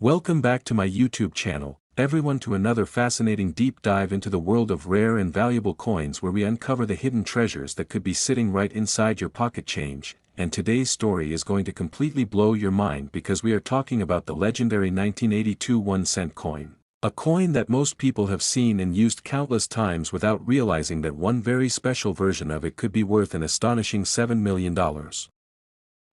Welcome back to my YouTube channel, everyone, to another fascinating deep dive into the world of rare and valuable coins where we uncover the hidden treasures that could be sitting right inside your pocket change. And today's story is going to completely blow your mind because we are talking about the legendary 1982 1-cent coin. A coin that most people have seen and used countless times without realizing that one very special version of it could be worth an astonishing $7 million.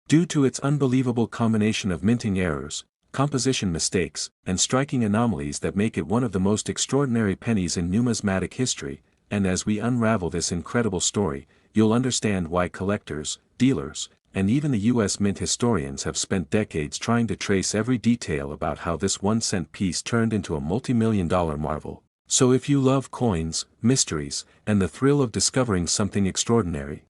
Due to its unbelievable combination of minting errors, composition mistakes, and striking anomalies that make it one of the most extraordinary pennies in numismatic history, and as we unravel this incredible story, you'll understand why collectors, dealers, and even the U.S. Mint historians have spent decades trying to trace every detail about how this 1-cent piece turned into a multi-million-dollar marvel. So if you love coins, mysteries, and the thrill of discovering something extraordinary,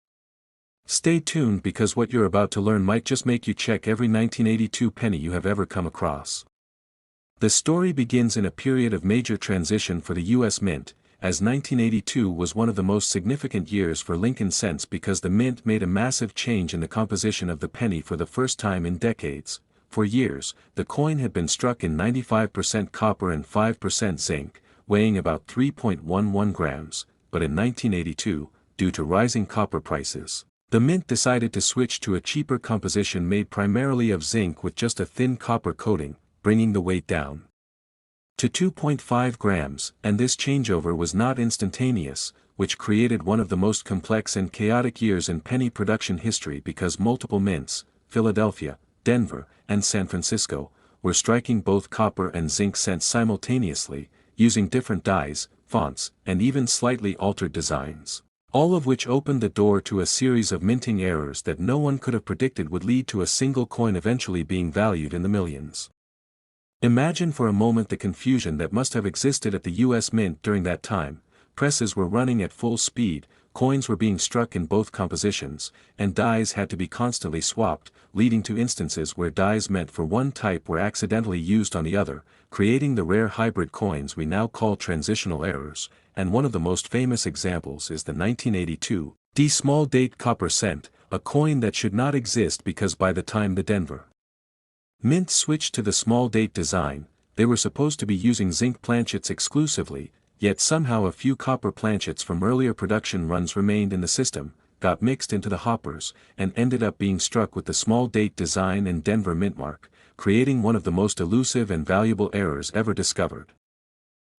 stay tuned because what you're about to learn might just make you check every 1982 penny you have ever come across. The story begins in a period of major transition for the U.S. Mint, as 1982 was one of the most significant years for Lincoln cents because the Mint made a massive change in the composition of the penny for the first time in decades. For years, the coin had been struck in 95% copper and 5% zinc, weighing about 3.11 grams, but in 1982, due to rising copper prices, the Mint decided to switch to a cheaper composition made primarily of zinc with just a thin copper coating, bringing the weight down to 2.5 grams, and this changeover was not instantaneous, which created one of the most complex and chaotic years in penny production history because multiple mints, Philadelphia, Denver, and San Francisco, were striking both copper and zinc cents simultaneously, using different dies, fonts, and even slightly altered designs. All of which opened the door to a series of minting errors that no one could have predicted would lead to a single coin eventually being valued in the millions. Imagine for a moment the confusion that must have existed at the U.S. Mint during that time. Presses were running at full speed, coins were being struck in both compositions, and dies had to be constantly swapped, leading to instances where dies meant for one type were accidentally used on the other, creating the rare hybrid coins we now call transitional errors. And one of the most famous examples is the 1982 small date copper cent, a coin that should not exist because by the time the Denver Mint switched to the small date design, they were supposed to be using zinc planchets exclusively, yet somehow a few copper planchets from earlier production runs remained in the system, got mixed into the hoppers, and ended up being struck with the small date design and Denver Mint mark, creating one of the most elusive and valuable errors ever discovered.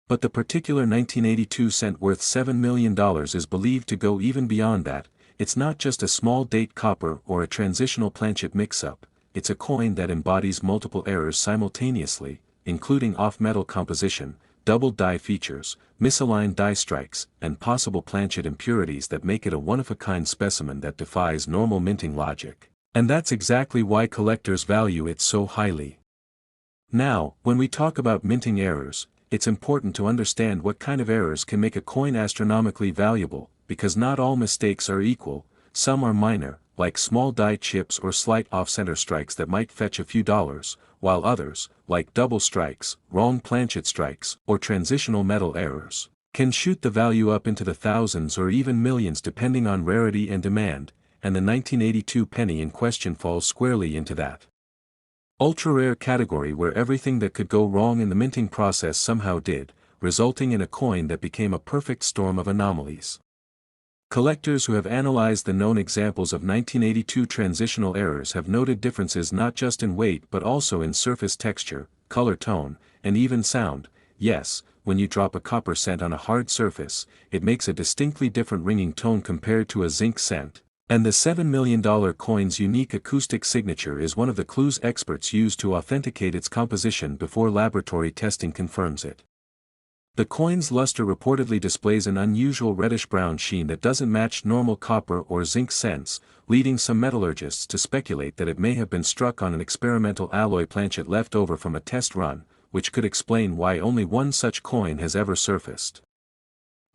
But the particular 1982 cent worth $7 million is believed to go even beyond that. It's not just a small date copper or a transitional planchet mix-up, it's a coin that embodies multiple errors simultaneously, including off-metal composition, doubled die features, misaligned die strikes, and possible planchet impurities that make it a one-of-a-kind specimen that defies normal minting logic. And that's exactly why collectors value it so highly. Now, when we talk about minting errors, it's important to understand what kind of errors can make a coin astronomically valuable, because not all mistakes are equal. Some are minor, like small die chips or slight off-center strikes that might fetch a few dollars, while others, like double strikes, wrong planchet strikes, or transitional metal errors, can shoot the value up into the thousands or even millions depending on rarity and demand, and the 1982 penny in question falls squarely into that ultra-rare category where everything that could go wrong in the minting process somehow did, resulting in a coin that became a perfect storm of anomalies. Collectors who have analyzed the known examples of 1982 transitional errors have noted differences not just in weight but also in surface texture, color tone, and even sound. Yes, when you drop a copper cent on a hard surface, it makes a distinctly different ringing tone compared to a zinc cent. And the $7 million coin's unique acoustic signature is one of the clues experts use to authenticate its composition before laboratory testing confirms it. The coin's luster reportedly displays an unusual reddish-brown sheen that doesn't match normal copper or zinc cents, leading some metallurgists to speculate that it may have been struck on an experimental alloy planchet left over from a test run, which could explain why only one such coin has ever surfaced.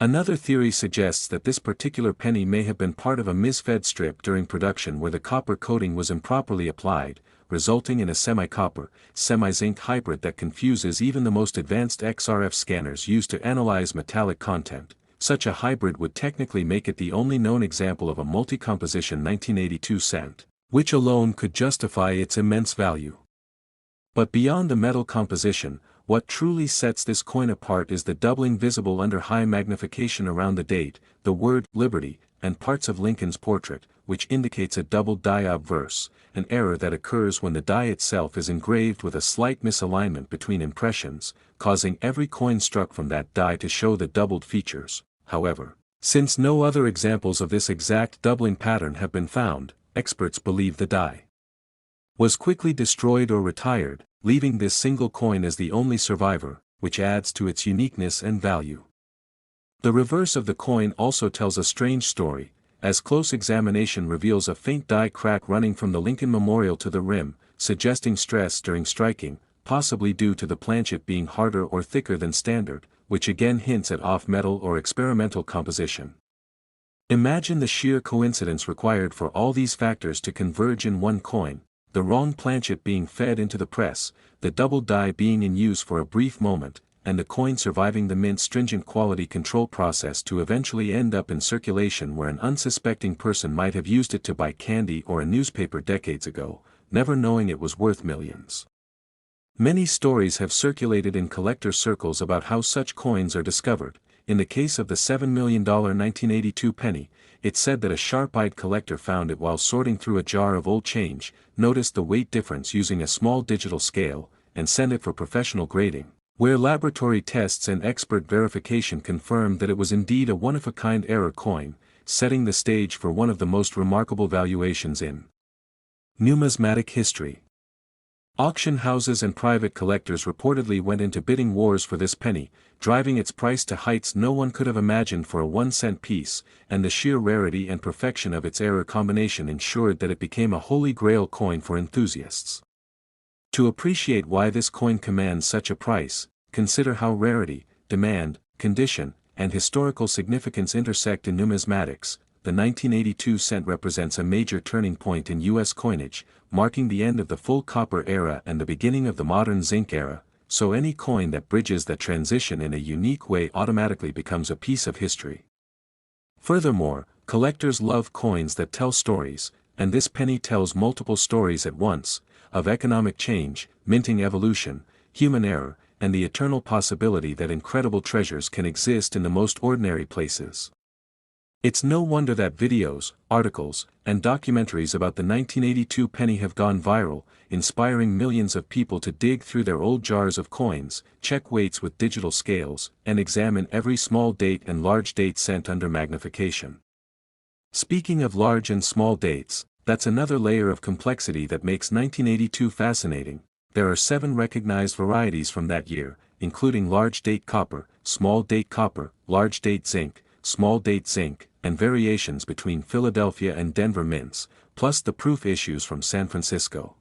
Another theory suggests that this particular penny may have been part of a misfed strip during production where the copper coating was improperly applied, resulting in a semi-copper, semi-zinc hybrid that confuses even the most advanced XRF scanners used to analyze metallic content. Such a hybrid would technically make it the only known example of a multi-composition 1982 cent, which alone could justify its immense value. But beyond the metal composition, what truly sets this coin apart is the doubling visible under high magnification around the date, the word Liberty, and parts of Lincoln's portrait, which indicates a double die obverse, an error that occurs when the die itself is engraved with a slight misalignment between impressions, causing every coin struck from that die to show the doubled features. However, since no other examples of this exact doubling pattern have been found, experts believe the die was quickly destroyed or retired, leaving this single coin as the only survivor, which adds to its uniqueness and value. The reverse of the coin also tells a strange story, as close examination reveals a faint die crack running from the Lincoln Memorial to the rim, suggesting stress during striking, possibly due to the planchet being harder or thicker than standard, which again hints at off-metal or experimental composition. Imagine the sheer coincidence required for all these factors to converge in one coin: the wrong planchet being fed into the press, the double die being in use for a brief moment, and the coin surviving the mint's stringent quality control process to eventually end up in circulation where an unsuspecting person might have used it to buy candy or a newspaper decades ago, never knowing it was worth millions. Many stories have circulated in collector circles about how such coins are discovered. In the case of the $7 million 1982 penny, it's said that a sharp-eyed collector found it while sorting through a jar of old change, noticed the weight difference using a small digital scale, and sent it for professional grading, where laboratory tests and expert verification confirmed that it was indeed a one-of-a-kind error coin, setting the stage for one of the most remarkable valuations in numismatic history. Auction houses and private collectors reportedly went into bidding wars for this penny, driving its price to heights no one could have imagined for a 1-cent piece, and the sheer rarity and perfection of its error combination ensured that it became a holy grail coin for enthusiasts. To appreciate why this coin commands such a price, consider how rarity, demand, condition, and historical significance intersect in numismatics. The 1982 cent represents a major turning point in U.S. coinage, marking the end of the full copper era and the beginning of the modern zinc era, so any coin that bridges that transition in a unique way automatically becomes a piece of history. Furthermore, collectors love coins that tell stories, and this penny tells multiple stories at once, of economic change, minting evolution, human error, and the eternal possibility that incredible treasures can exist in the most ordinary places. It's no wonder that videos, articles, and documentaries about the 1982 penny have gone viral, inspiring millions of people to dig through their old jars of coins, check weights with digital scales, and examine every small date and large date cent under magnification. Speaking of large and small dates, that's another layer of complexity that makes 1982 fascinating. There are 7 recognized varieties from that year, including large date copper, small date copper, large date zinc, small date zinc, and variations between Philadelphia and Denver mints, plus the proof issues from San Francisco.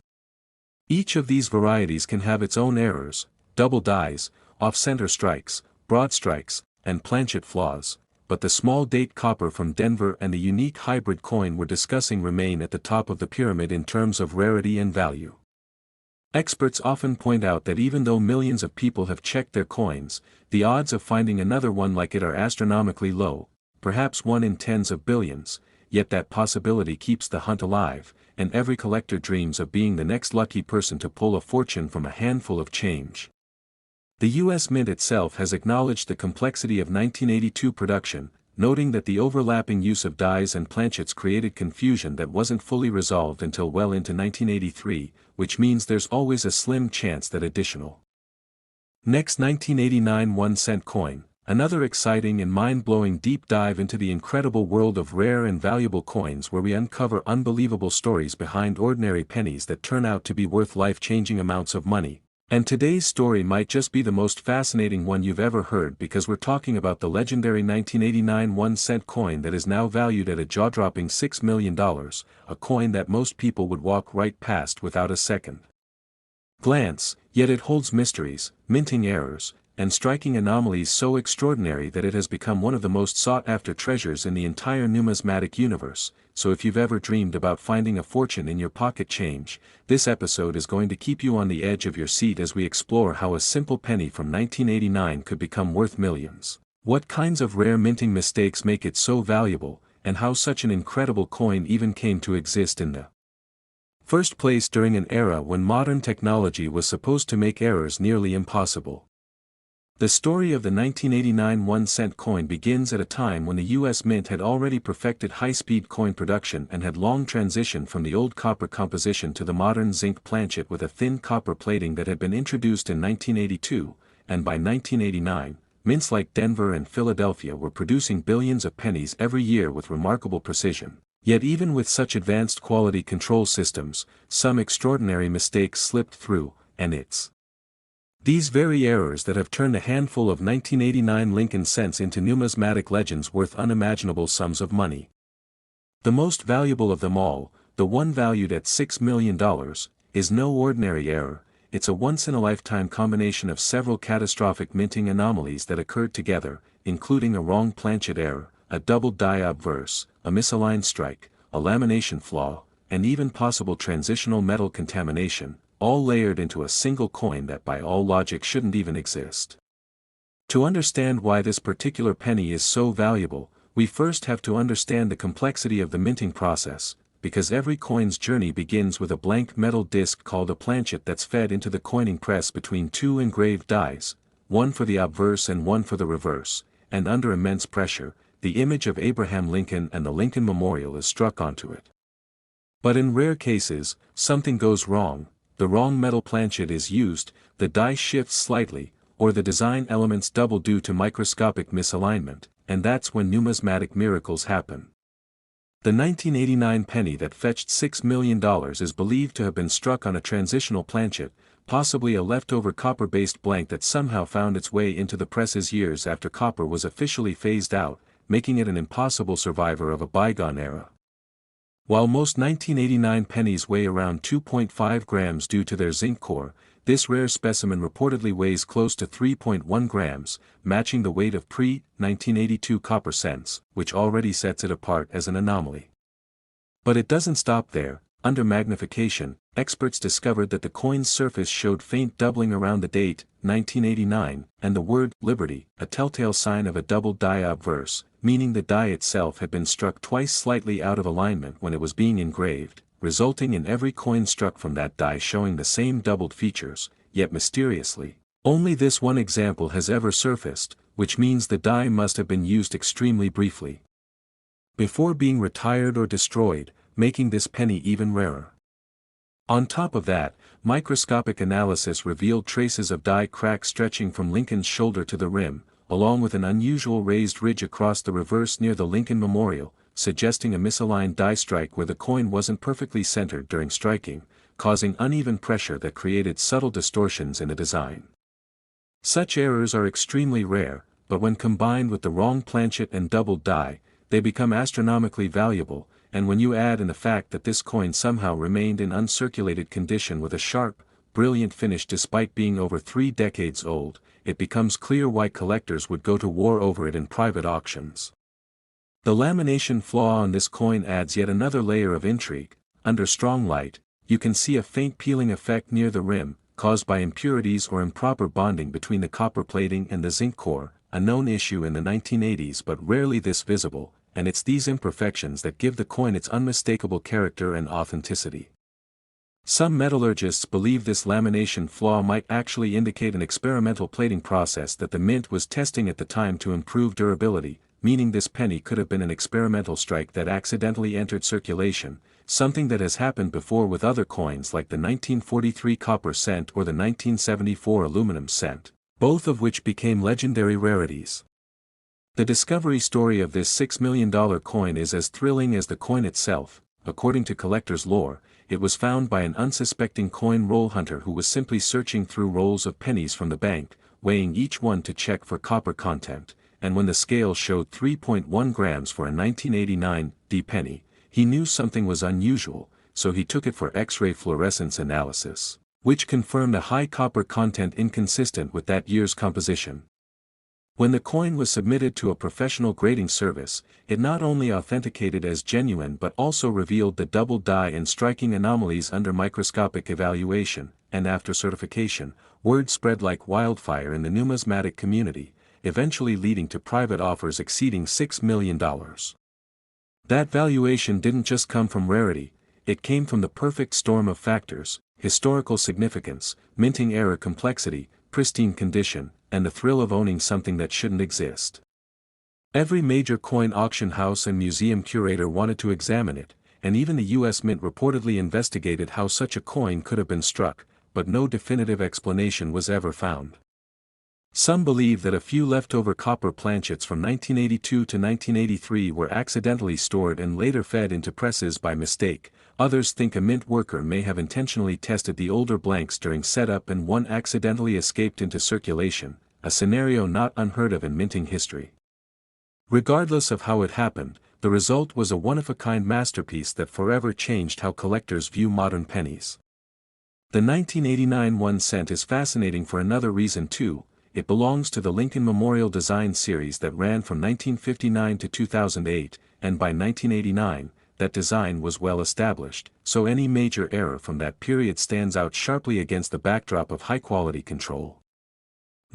Each of these varieties can have its own errors, double dies, off-center strikes, broad strikes, and planchet flaws, but the small date copper from Denver and the unique hybrid coin we're discussing remain at the top of the pyramid in terms of rarity and value. Experts often point out that even though millions of people have checked their coins, the odds of finding another one like it are astronomically low, perhaps 1 in tens of billions, yet that possibility keeps the hunt alive, and every collector dreams of being the next lucky person to pull a fortune from a handful of change. The U.S. Mint itself has acknowledged the complexity of 1982 production, noting that the overlapping use of dies and planchets created confusion that wasn't fully resolved until well into 1983, which means there's always a slim chance that additional. Next, 1989 1-cent coin, another exciting and mind-blowing deep dive into the incredible world of rare and valuable coins where we uncover unbelievable stories behind ordinary pennies that turn out to be worth life-changing amounts of money. And today's story might just be the most fascinating one you've ever heard because we're talking about the legendary 1989 1-cent coin that is now valued at a jaw-dropping $6 million, a coin that most people would walk right past without a second glance, yet it holds mysteries, minting errors, and striking anomalies so extraordinary that it has become one of the most sought-after treasures in the entire numismatic universe. So if you've ever dreamed about finding a fortune in your pocket change, this episode is going to keep you on the edge of your seat as we explore how a simple penny from 1989 could become worth millions, what kinds of rare minting mistakes make it so valuable, and how such an incredible coin even came to exist in the First place during an era when modern technology was supposed to make errors nearly impossible. The story of the 1989 1-cent coin begins at a time when the U.S. Mint had already perfected high-speed coin production and had long transitioned from the old copper composition to the modern zinc planchet with a thin copper plating that had been introduced in 1982, and by 1989, mints like Denver and Philadelphia were producing billions of pennies every year with remarkable precision. Yet even with such advanced quality control systems, some extraordinary mistakes slipped through, and it's these very errors that have turned a handful of 1989 Lincoln cents into numismatic legends worth unimaginable sums of money. The most valuable of them all, the one valued at $6 million, is no ordinary error. It's a once-in-a-lifetime combination of several catastrophic minting anomalies that occurred together, including a wrong planchet error, a doubled die obverse, a misaligned strike, a lamination flaw, and even possible transitional metal contamination, all layered into a single coin that by all logic shouldn't even exist. To understand why this particular penny is so valuable, we first have to understand the complexity of the minting process, because every coin's journey begins with a blank metal disc called a planchet that's fed into the coining press between two engraved dies, one for the obverse and one for the reverse, and under immense pressure, the image of Abraham Lincoln and the Lincoln Memorial is struck onto it. But in rare cases, something goes wrong, the wrong metal planchet is used, the die shifts slightly, or the design elements double due to microscopic misalignment, and that's when numismatic miracles happen. The 1989 penny that fetched $6 million is believed to have been struck on a transitional planchet, possibly a leftover copper-based blank that somehow found its way into the presses years after copper was officially phased out, making it an impossible survivor of a bygone era. While most 1989 pennies weigh around 2.5 grams due to their zinc core, this rare specimen reportedly weighs close to 3.1 grams, matching the weight of pre-1982 copper cents, which already sets it apart as an anomaly. But it doesn't stop there. Under magnification, experts discovered that the coin's surface showed faint doubling around the date, 1989, and the word Liberty, a telltale sign of a doubled die obverse, meaning the die itself had been struck twice slightly out of alignment when it was being engraved, resulting in every coin struck from that die showing the same doubled features, yet mysteriously, only this one example has ever surfaced, which means the die must have been used extremely briefly before being retired or destroyed, making this penny even rarer. On top of that, microscopic analysis revealed traces of die crack stretching from Lincoln's shoulder to the rim, along with an unusual raised ridge across the reverse near the Lincoln Memorial, suggesting a misaligned die strike where the coin wasn't perfectly centered during striking, causing uneven pressure that created subtle distortions in the design. Such errors are extremely rare, but when combined with the wrong planchet and doubled die, they become astronomically valuable, and when you add in the fact that this coin somehow remained in uncirculated condition with a sharp, brilliant finish despite being over 3 decades old, it becomes clear why collectors would go to war over it in private auctions. The lamination flaw on this coin adds yet another layer of intrigue. Under strong light, you can see a faint peeling effect near the rim, caused by impurities or improper bonding between the copper plating and the zinc core, a known issue in the 1980s but rarely this visible, and it's these imperfections that give the coin its unmistakable character and authenticity. Some metallurgists believe this lamination flaw might actually indicate an experimental plating process that the mint was testing at the time to improve durability, meaning this penny could have been an experimental strike that accidentally entered circulation, something that has happened before with other coins like the 1943 copper cent or the 1974 aluminum cent, both of which became legendary rarities. The discovery story of this $6 million coin is as thrilling as the coin itself. According to collector's lore, it was found by an unsuspecting coin roll hunter who was simply searching through rolls of pennies from the bank, weighing each one to check for copper content, and when the scale showed 3.1 grams for a 1989 D penny, he knew something was unusual, so he took it for X-ray fluorescence analysis, which confirmed a high copper content inconsistent with that year's composition. When the coin was submitted to a professional grading service, it not only authenticated as genuine but also revealed the double die and striking anomalies under microscopic evaluation, and after certification, word spread like wildfire in the numismatic community, eventually leading to private offers exceeding $6 million. That valuation didn't just come from rarity, It came from the perfect storm of factors: historical significance, minting era complexity, pristine condition, and the thrill of owning something that shouldn't exist. Every major coin auction house and museum curator wanted to examine it, and even the U.S. Mint reportedly investigated how such a coin could have been struck, but no definitive explanation was ever found. Some believe that a few leftover copper planchets from 1982 to 1983 were accidentally stored and later fed into presses by mistake. Others think a mint worker may have intentionally tested the older blanks during setup and one accidentally escaped into circulation, a scenario not unheard of in minting history. Regardless of how it happened, the result was a one-of-a-kind masterpiece that forever changed how collectors view modern pennies. The 1989 1 cent is fascinating for another reason too. It belongs to the Lincoln Memorial Design Series that ran from 1959 to 2008, and by 1989, that design was well established, so any major error from that period stands out sharply against the backdrop of high-quality control.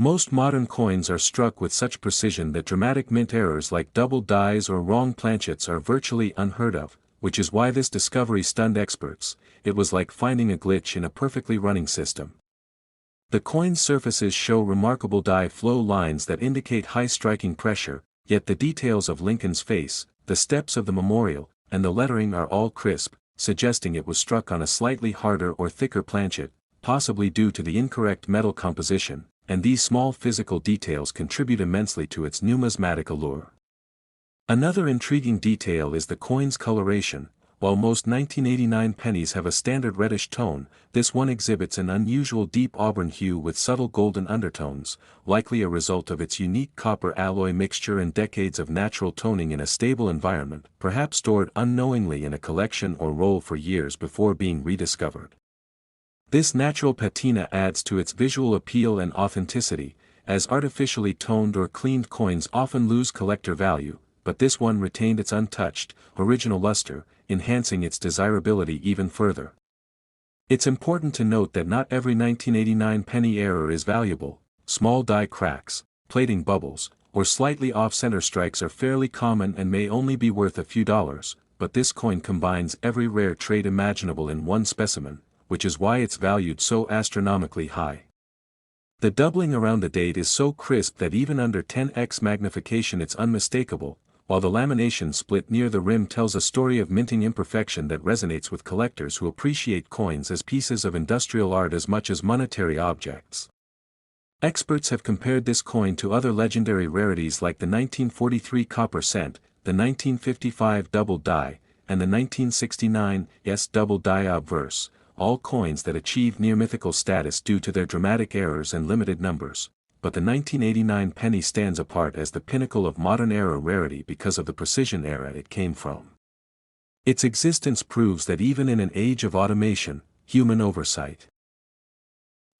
Most modern coins are struck with such precision that dramatic mint errors like double dies or wrong planchets are virtually unheard of, which is why this discovery stunned experts. It was like finding a glitch in a perfectly running system. The coin's surfaces show remarkable die flow lines that indicate high striking pressure, yet the details of Lincoln's face, the steps of the memorial, and the lettering are all crisp, suggesting it was struck on a slightly harder or thicker planchet, possibly due to the incorrect metal composition, and these small physical details contribute immensely to its numismatic allure. Another intriguing detail is the coin's coloration. While most 1989 pennies have a standard reddish tone, this one exhibits an unusual deep auburn hue with subtle golden undertones, likely a result of its unique copper alloy mixture and decades of natural toning in a stable environment, perhaps stored unknowingly in a collection or roll for years before being rediscovered. This natural patina adds to its visual appeal and authenticity, as artificially toned or cleaned coins often lose collector value, but this one retained its untouched, original luster, enhancing its desirability even further. It's important to note that not every 1989 penny error is valuable. Small die cracks, plating bubbles, or slightly off-center strikes are fairly common and may only be worth a few dollars, but this coin combines every rare trait imaginable in one specimen, which is why it's valued so astronomically high. The doubling around the date is so crisp that even under 10x magnification it's unmistakable, while the lamination split near the rim tells a story of minting imperfection that resonates with collectors who appreciate coins as pieces of industrial art as much as monetary objects. Experts have compared this coin to other legendary rarities like the 1943 copper cent, the 1955 double die, and the 1969 double die obverse, all coins that achieved near-mythical status due to their dramatic errors and limited numbers. But the 1989 penny stands apart as the pinnacle of modern-era rarity because of the precision era it came from. Its existence proves that even in an age of automation, human oversight.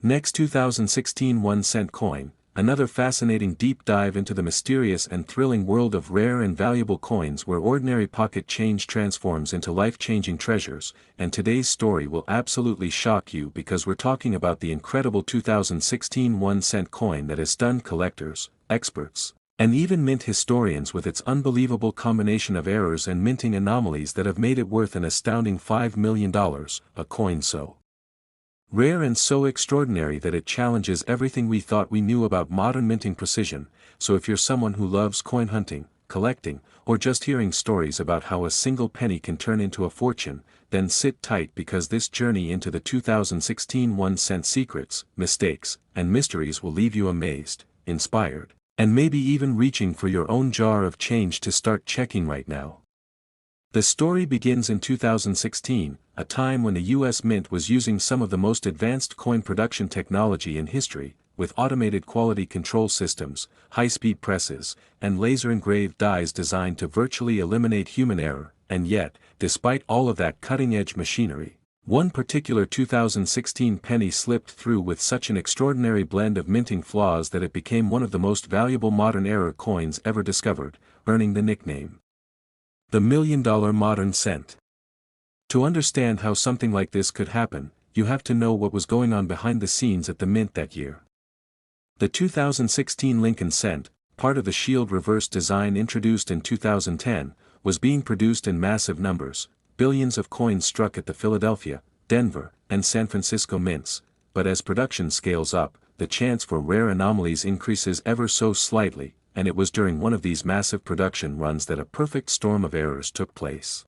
Next, 2016 1 cent coin, another fascinating deep dive into the mysterious and thrilling world of rare and valuable coins where ordinary pocket change transforms into life-changing treasures, and today's story will absolutely shock you because we're talking about the incredible 2016 1 cent coin that has stunned collectors, experts, and even mint historians with its unbelievable combination of errors and minting anomalies that have made it worth an astounding $5 million, a coin so rare and so extraordinary that it challenges everything we thought we knew about modern minting precision. So if you're someone who loves coin hunting, collecting, or just hearing stories about how a single penny can turn into a fortune, then sit tight because this journey into the 2016 1 cent secrets, mistakes, and mysteries will leave you amazed, inspired, and maybe even reaching for your own jar of change to start checking right now. The story begins in 2016, a time when the U.S. Mint was using some of the most advanced coin production technology in history, with automated quality control systems, high-speed presses, and laser-engraved dies designed to virtually eliminate human error, and yet, despite all of that cutting-edge machinery, one particular 2016 penny slipped through with such an extraordinary blend of minting flaws that it became one of the most valuable modern-era coins ever discovered, earning the nickname the $1 million modern cent. To understand how something like this could happen, you have to know what was going on behind the scenes at the Mint that year. The 2016 Lincoln cent, part of the shield reverse design introduced in 2010, was being produced in massive numbers, billions of coins struck at the Philadelphia, Denver, and San Francisco mints, but as production scales up, the chance for rare anomalies increases ever so slightly, and it was during one of these massive production runs that a perfect storm of errors took place.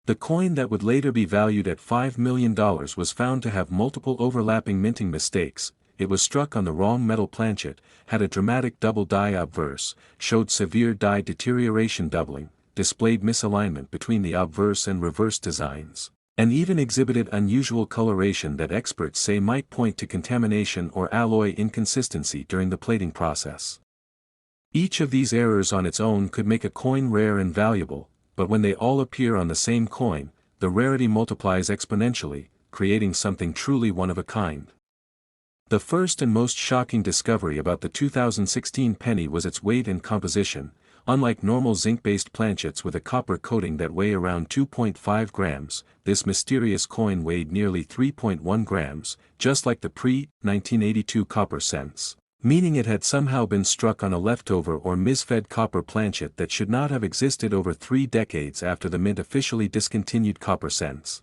The coin that would later be valued at $5 million was found to have multiple overlapping minting mistakes. It was struck on the wrong metal planchet, had a dramatic double die obverse, showed severe die deterioration doubling, displayed misalignment between the obverse and reverse designs, and even exhibited unusual coloration that experts say might point to contamination or alloy inconsistency during the plating process. Each of these errors on its own could make a coin rare and valuable, but when they all appear on the same coin, the rarity multiplies exponentially, creating something truly one of a kind. The first and most shocking discovery about the 2016 penny was its weight and composition. Unlike normal zinc-based planchets with a copper coating that weigh around 2.5 grams, this mysterious coin weighed nearly 3.1 grams, just like the pre-1982 copper cents, meaning it had somehow been struck on a leftover or misfed copper planchet that should not have existed over 3 decades after the mint officially discontinued copper cents.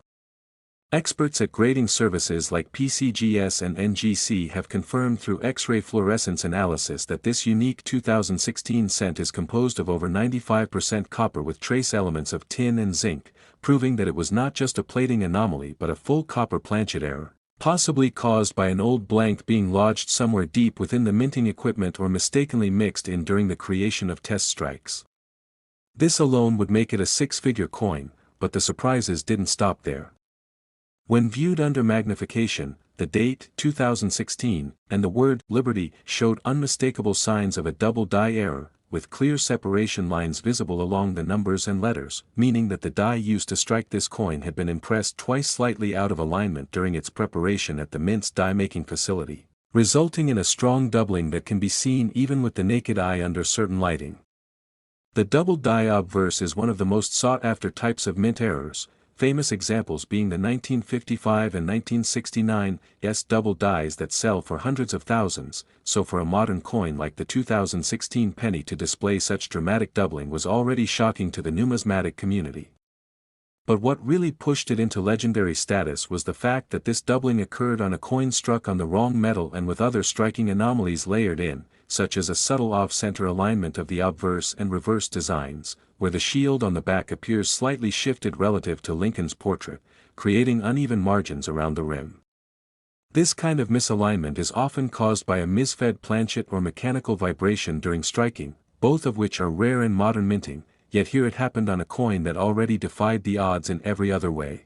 Experts at grading services like PCGS and NGC have confirmed through X-ray fluorescence analysis that this unique 2016 cent is composed of over 95% copper with trace elements of tin and zinc, proving that it was not just a plating anomaly but a full copper planchet error, possibly caused by an old blank being lodged somewhere deep within the minting equipment or mistakenly mixed in during the creation of test strikes. This alone would make it a 6-figure coin, but the surprises didn't stop there. When viewed under magnification, the date, 2016, and the word, Liberty, showed unmistakable signs of a double die error, with clear separation lines visible along the numbers and letters, meaning that the die used to strike this coin had been impressed twice slightly out of alignment during its preparation at the mint's die-making facility, resulting in a strong doubling that can be seen even with the naked eye under certain lighting. The double die obverse is one of the most sought-after types of mint errors, famous examples being the 1955 and 1969 double dies that sell for hundreds of thousands, so for a modern coin like the 2016 penny to display such dramatic doubling was already shocking to the numismatic community. But what really pushed it into legendary status was the fact that this doubling occurred on a coin struck on the wrong metal and with other striking anomalies layered in, such as a subtle off-center alignment of the obverse and reverse designs, where the shield on the back appears slightly shifted relative to Lincoln's portrait, creating uneven margins around the rim. This kind of misalignment is often caused by a misfed planchet or mechanical vibration during striking, both of which are rare in modern minting, yet here it happened on a coin that already defied the odds in every other way.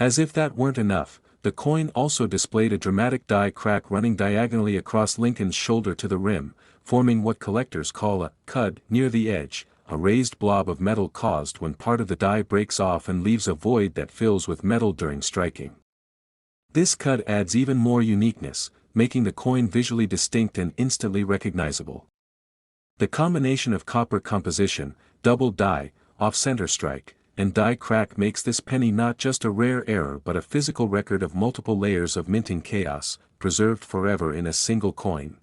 As if that weren't enough, the coin also displayed a dramatic die crack running diagonally across Lincoln's shoulder to the rim, forming what collectors call a cud near the edge, a raised blob of metal caused when part of the die breaks off and leaves a void that fills with metal during striking. This cud adds even more uniqueness, making the coin visually distinct and instantly recognizable. The combination of copper composition, double die, off-center strike, and die crack makes this penny not just a rare error but a physical record of multiple layers of minting chaos, preserved forever in a single coin.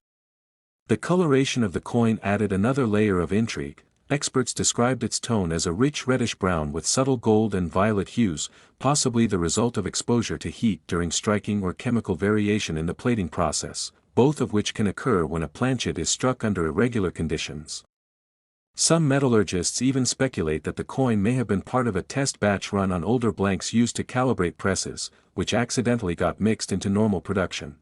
The coloration of the coin added another layer of intrigue. Experts described its tone as a rich reddish-brown with subtle gold and violet hues, possibly the result of exposure to heat during striking or chemical variation in the plating process, both of which can occur when a planchet is struck under irregular conditions. Some metallurgists even speculate that the coin may have been part of a test batch run on older blanks used to calibrate presses, which accidentally got mixed into normal production.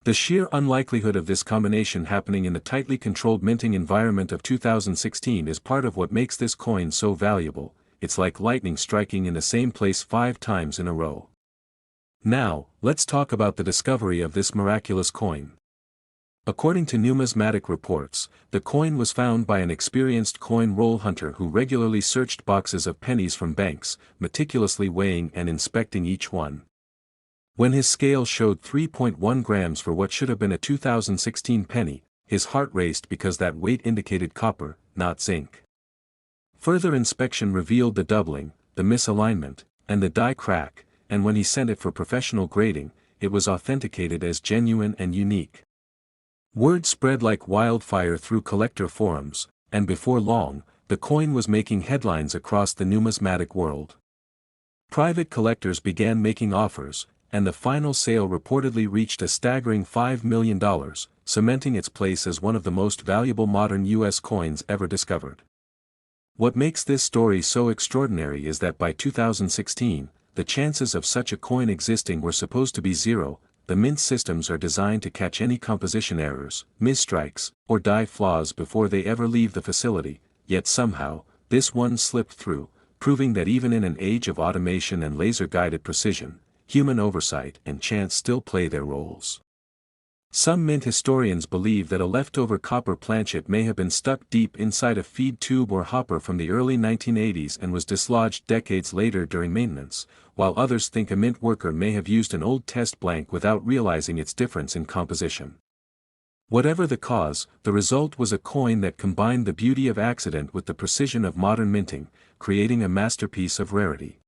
The sheer unlikelihood of this combination happening in the tightly controlled minting environment of 2016 is part of what makes this coin so valuable. It's like lightning striking in the same place 5 times in a row. Now, let's talk about the discovery of this miraculous coin. According to numismatic reports, the coin was found by an experienced coin roll hunter who regularly searched boxes of pennies from banks, meticulously weighing and inspecting each one. When his scale showed 3.1 grams for what should have been a 2016 penny, his heart raced because that weight indicated copper, not zinc. Further inspection revealed the doubling, the misalignment, and the die crack, and when he sent it for professional grading, it was authenticated as genuine and unique. Word spread like wildfire through collector forums, and before long, the coin was making headlines across the numismatic world. Private collectors began making offers, and the final sale reportedly reached a staggering $5 million, cementing its place as one of the most valuable modern U.S. coins ever discovered. What makes this story so extraordinary is that by 2016, the chances of such a coin existing were supposed to be zero. The mint systems are designed to catch any composition errors, misstrikes, or die flaws before they ever leave the facility, yet somehow, this one slipped through, proving that even in an age of automation and laser-guided precision, human oversight and chance still play their roles. Some mint historians believe that a leftover copper planchet may have been stuck deep inside a feed tube or hopper from the early 1980s and was dislodged decades later during maintenance, while others think a mint worker may have used an old test blank without realizing its difference in composition. Whatever the cause, the result was a coin that combined the beauty of accident with the precision of modern minting, creating a masterpiece of rarity.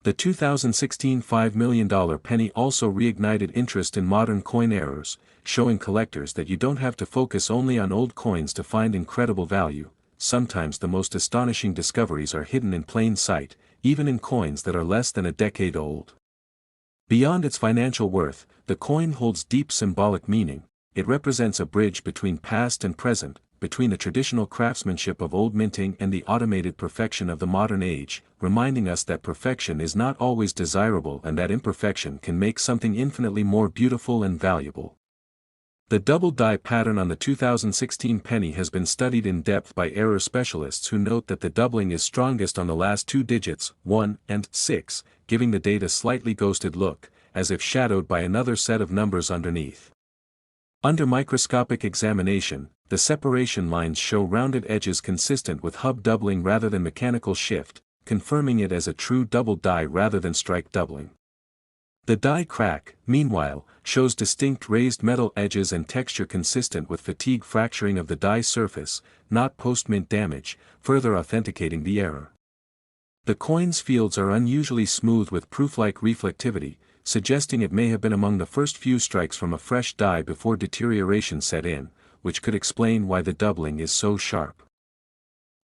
The 2016 $5 million penny also reignited interest in modern coin errors, showing collectors that you don't have to focus only on old coins to find incredible value. Sometimes the most astonishing discoveries are hidden in plain sight, even in coins that are less than a decade old. Beyond its financial worth, the coin holds deep symbolic meaning. It represents a bridge between past and present, between the traditional craftsmanship of old minting and the automated perfection of the modern age, reminding us that perfection is not always desirable and that imperfection can make something infinitely more beautiful and valuable. The double die pattern on the 2016 penny has been studied in depth by error specialists who note that the doubling is strongest on the last two digits, 1 and 6, giving the date a slightly ghosted look, as if shadowed by another set of numbers underneath. Under microscopic examination, the separation lines show rounded edges consistent with hub doubling rather than mechanical shift, confirming it as a true double die rather than strike doubling. The die crack, meanwhile, shows distinct raised metal edges and texture consistent with fatigue fracturing of the die surface, not post-mint damage, further authenticating the error. The coin's fields are unusually smooth with proof-like reflectivity, suggesting it may have been among the first few strikes from a fresh die before deterioration set in, which could explain why the doubling is so sharp.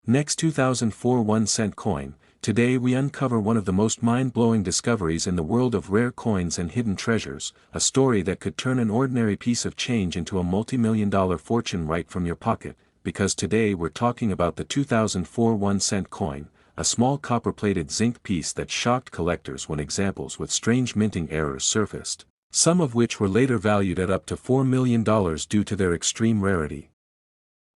Next 2004 1-cent coin. Today we uncover one of the most mind-blowing discoveries in the world of rare coins and hidden treasures, a story that could turn an ordinary piece of change into a multi-million-dollar fortune right from your pocket, because today we're talking about the 2004 1-cent coin, a small copper-plated zinc piece that shocked collectors when examples with strange minting errors surfaced, some of which were later valued at up to $4 million due to their extreme rarity.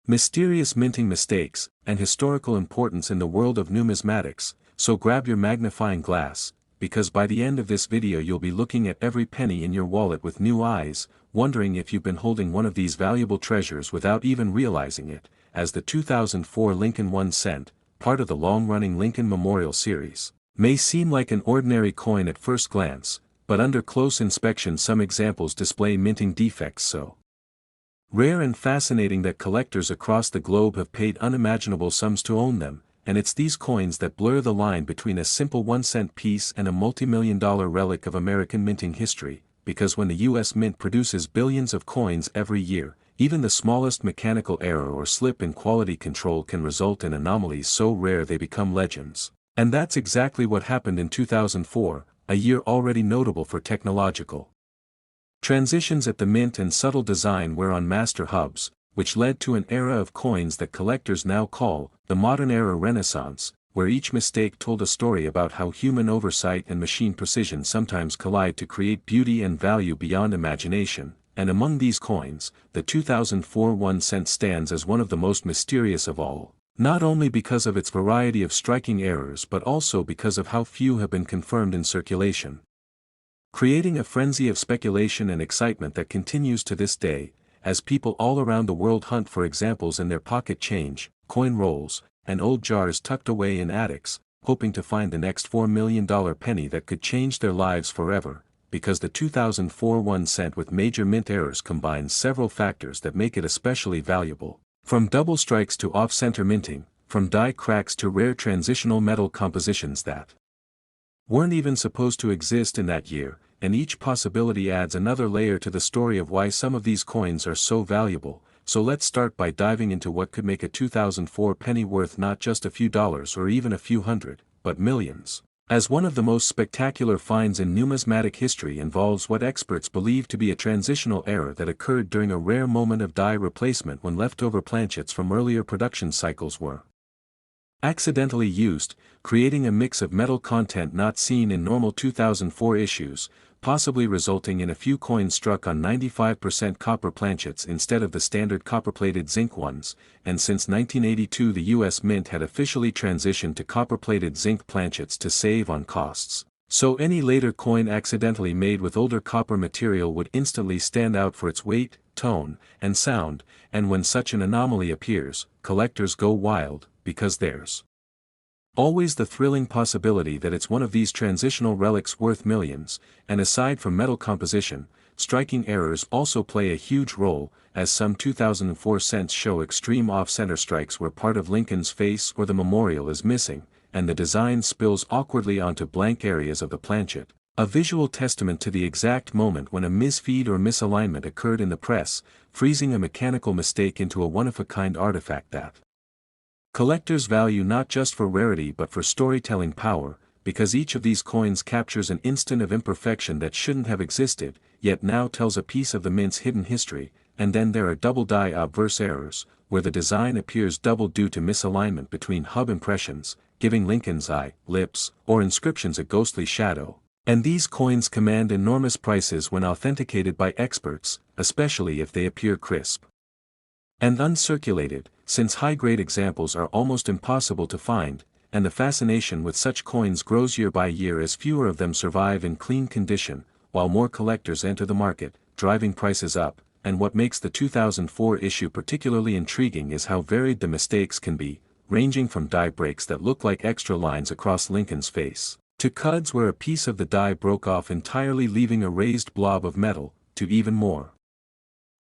Mysterious minting mistakes, and historical importance in the world of numismatics, so grab your magnifying glass, because by the end of this video you'll be looking at every penny in your wallet with new eyes, wondering if you've been holding one of these valuable treasures without even realizing it, as the 2004 Lincoln 1 cent, part of the long-running Lincoln Memorial series, may seem like an ordinary coin at first glance, but under close inspection some examples display minting defects so rare and fascinating that collectors across the globe have paid unimaginable sums to own them, and it's these coins that blur the line between a simple 1-cent piece and a multi-million-dollar relic of American minting history, because when the U.S. Mint produces billions of coins every year, even the smallest mechanical error or slip in quality control can result in anomalies so rare they become legends. And that's exactly what happened in 2004, a year already notable for technological transitions at the mint and subtle design wear on master hubs, which led to an era of coins that collectors now call the modern era Renaissance, where each mistake told a story about how human oversight and machine precision sometimes collide to create beauty and value beyond imagination. And among these coins, the 2004 1-cent stands as one of the most mysterious of all, not only because of its variety of striking errors but also because of how few have been confirmed in circulation, creating a frenzy of speculation and excitement that continues to this day, as people all around the world hunt for examples in their pocket change, coin rolls, and old jars tucked away in attics, hoping to find the next $4 million penny that could change their lives forever, because the 2004 1 cent with major mint errors combines several factors that make it especially valuable, from double strikes to off-center minting, from die cracks to rare transitional metal compositions that weren't even supposed to exist in that year, and each possibility adds another layer to the story of why some of these coins are so valuable. So let's start by diving into what could make a 2004 penny worth not just a few dollars or even a few hundred, but millions. As one of the most spectacular finds in numismatic history involves what experts believe to be a transitional error that occurred during a rare moment of die replacement when leftover planchets from earlier production cycles were accidentally used, creating a mix of metal content not seen in normal 2004 issues, possibly resulting in a few coins struck on 95% copper planchets instead of the standard copper-plated zinc ones, and since 1982 the U.S. Mint had officially transitioned to copper-plated zinc planchets to save on costs. So any later coin accidentally made with older copper material would instantly stand out for its weight, tone, and sound, and when such an anomaly appears, collectors go wild, because there's always the thrilling possibility that it's one of these transitional relics worth millions, and aside from metal composition, striking errors also play a huge role, as some 2004 cents show extreme off-center strikes where part of Lincoln's face or the memorial is missing, and the design spills awkwardly onto blank areas of the planchet, a visual testament to the exact moment when a misfeed or misalignment occurred in the press, freezing a mechanical mistake into a one-of-a-kind artifact that collectors value not just for rarity but for storytelling power, because each of these coins captures an instant of imperfection that shouldn't have existed, yet now tells a piece of the mint's hidden history. And then there are double die obverse errors, where the design appears double due to misalignment between hub impressions, giving Lincoln's eye, lips, or inscriptions a ghostly shadow. And these coins command enormous prices when authenticated by experts, especially if they appear crisp and uncirculated, since high-grade examples are almost impossible to find, and the fascination with such coins grows year by year as fewer of them survive in clean condition, while more collectors enter the market, driving prices up. And what makes the 2004 issue particularly intriguing is how varied the mistakes can be, ranging from die breaks that look like extra lines across Lincoln's face, to cuts where a piece of the die broke off entirely leaving a raised blob of metal, to even more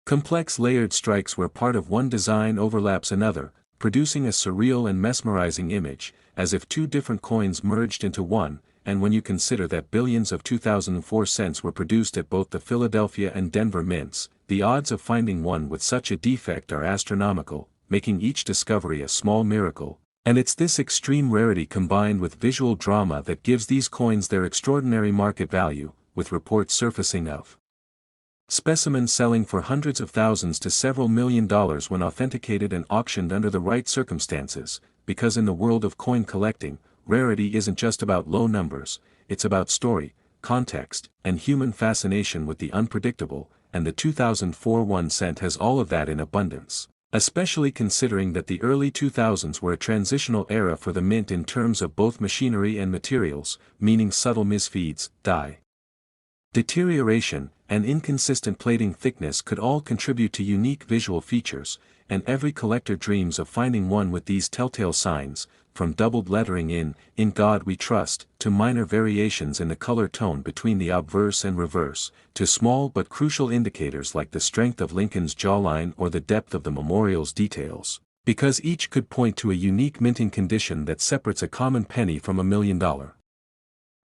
complex layered strikes where part of one design overlaps another, producing a surreal and mesmerizing image, as if two different coins merged into one. And when you consider that billions of 2004 cents were produced at both the Philadelphia and Denver mints, the odds of finding one with such a defect are astronomical, making each discovery a small miracle. And it's this extreme rarity combined with visual drama that gives these coins their extraordinary market value, with reports surfacing of specimens selling for hundreds of thousands to several $1 million when authenticated and auctioned under the right circumstances, because in the world of coin collecting, rarity isn't just about low numbers, it's about story, context, and human fascination with the unpredictable, and the 2004 1 cent has all of that in abundance, especially considering that the early 2000s were a transitional era for the mint in terms of both machinery and materials, meaning subtle misfeeds, die deterioration, and inconsistent plating thickness could all contribute to unique visual features, and every collector dreams of finding one with these telltale signs, from doubled lettering in God We Trust, to minor variations in the color tone between the obverse and reverse, to small but crucial indicators like the strength of Lincoln's jawline or the depth of the memorial's details, because each could point to a unique minting condition that separates a common penny from $1 million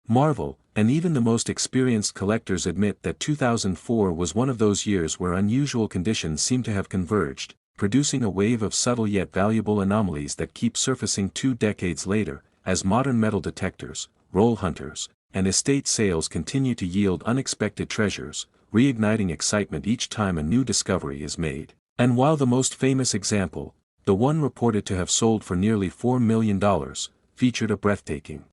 marvel. And even the most experienced collectors admit that 2004 was one of those years where unusual conditions seem to have converged, producing a wave of subtle yet valuable anomalies that keep surfacing 2 decades later, as modern metal detectors, roll hunters, and estate sales continue to yield unexpected treasures, reigniting excitement each time a new discovery is made. And while the most famous example, the one reported to have sold for nearly $4 million, featured a breathtaking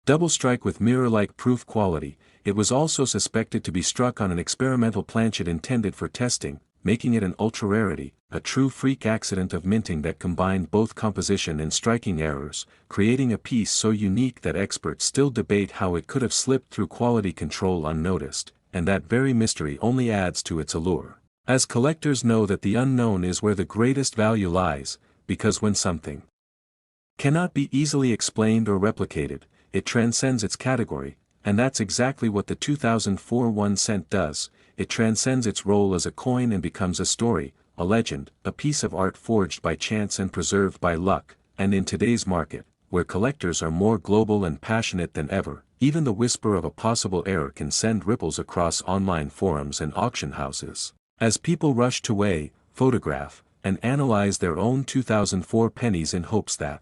double strike with mirror-like proof quality, it was also suspected to be struck on an experimental planchet intended for testing, making it an ultra-rarity, a true freak accident of minting that combined both composition and striking errors, creating a piece so unique that experts still debate how it could have slipped through quality control unnoticed, and that very mystery only adds to its allure. As collectors know that the unknown is where the greatest value lies, because when something cannot be easily explained or replicated, it transcends its category, and that's exactly what the 2004 1 cent does. It transcends its role as a coin and becomes a story, a legend, a piece of art forged by chance and preserved by luck. And in today's market, where collectors are more global and passionate than ever, even the whisper of a possible error can send ripples across online forums and auction houses, as people rush to weigh, photograph, and analyze their own 2004 pennies in hopes that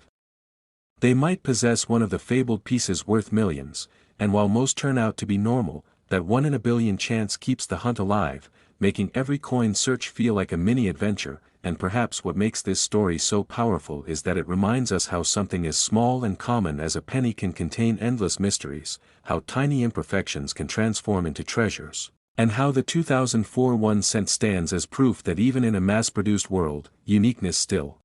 They might possess one of the fabled pieces worth millions, and while most turn out to be normal, that 1 in a billion chance keeps the hunt alive, making every coin search feel like a mini-adventure. And perhaps what makes this story so powerful is that it reminds us how something as small and common as a penny can contain endless mysteries, how tiny imperfections can transform into treasures, and how the 2004 1-cent stands as proof that even in a mass-produced world, uniqueness still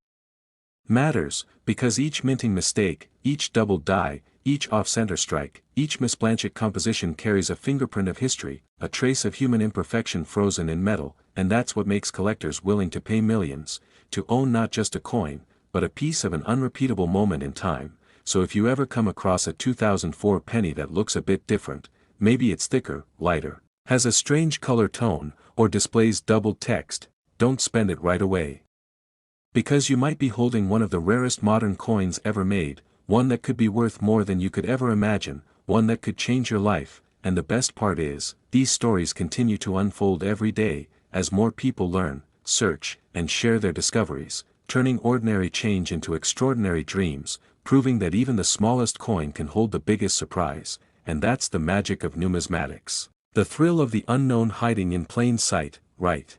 matters, because each minting mistake, each doubled die, each off-center strike, each misblanched composition carries a fingerprint of history, a trace of human imperfection frozen in metal, and that's what makes collectors willing to pay millions, to own not just a coin, but a piece of an unrepeatable moment in time. So if you ever come across a 2004 penny that looks a bit different, maybe it's thicker, lighter, has a strange color tone, or displays doubled text, don't spend it right away. Because you might be holding one of the rarest modern coins ever made, one that could be worth more than you could ever imagine, one that could change your life, and the best part is, these stories continue to unfold every day, as more people learn, search, and share their discoveries, turning ordinary change into extraordinary dreams, proving that even the smallest coin can hold the biggest surprise, and that's the magic of numismatics. The thrill of the unknown hiding in plain sight, right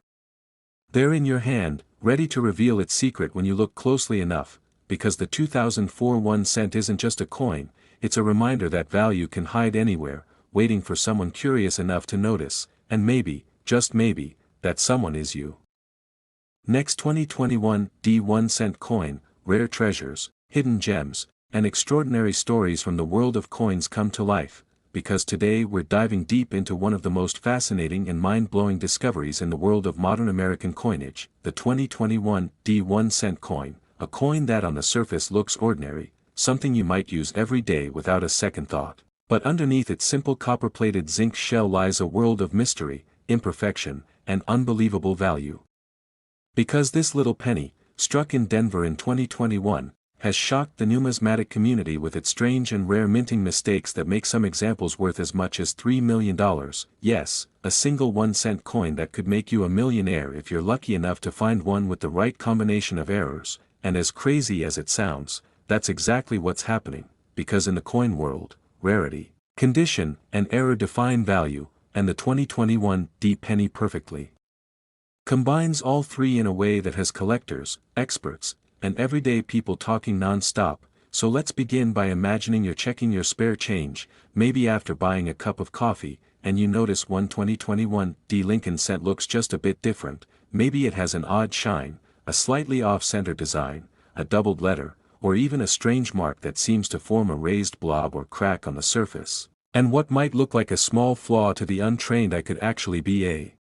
there in your hand, ready to reveal its secret when you look closely enough, because the 2004 1-cent isn't just a coin, it's a reminder that value can hide anywhere, waiting for someone curious enough to notice, and maybe, just maybe, that someone is you. Next 2021 D 1-cent coin, rare treasures, hidden gems, and extraordinary stories from the world of coins come to life, because today we're diving deep into one of the most fascinating and mind-blowing discoveries in the world of modern American coinage, the 2021 D 1-cent coin, a coin that on the surface looks ordinary, something you might use every day without a second thought. But underneath its simple copper-plated zinc shell lies a world of mystery, imperfection, and unbelievable value. Because this little penny, struck in Denver in 2021, has shocked the numismatic community with its strange and rare minting mistakes that make some examples worth as much as $3 million. Yes, a single 1-cent coin that could make you a millionaire if you're lucky enough to find one with the right combination of errors, and as crazy as it sounds, that's exactly what's happening, because in the coin world, rarity, condition, and error define value, and the 2021 D penny perfectly combines all three in a way that has collectors, experts, and everyday people talking non-stop. So let's begin by imagining you're checking your spare change, maybe after buying a cup of coffee, and you notice one 2021 D Lincoln cent looks just a bit different. Maybe it has an odd shine, a slightly off-center design, a doubled letter, or even a strange mark that seems to form a raised blob or crack on the surface. And what might look like a small flaw to the untrained eye could actually be a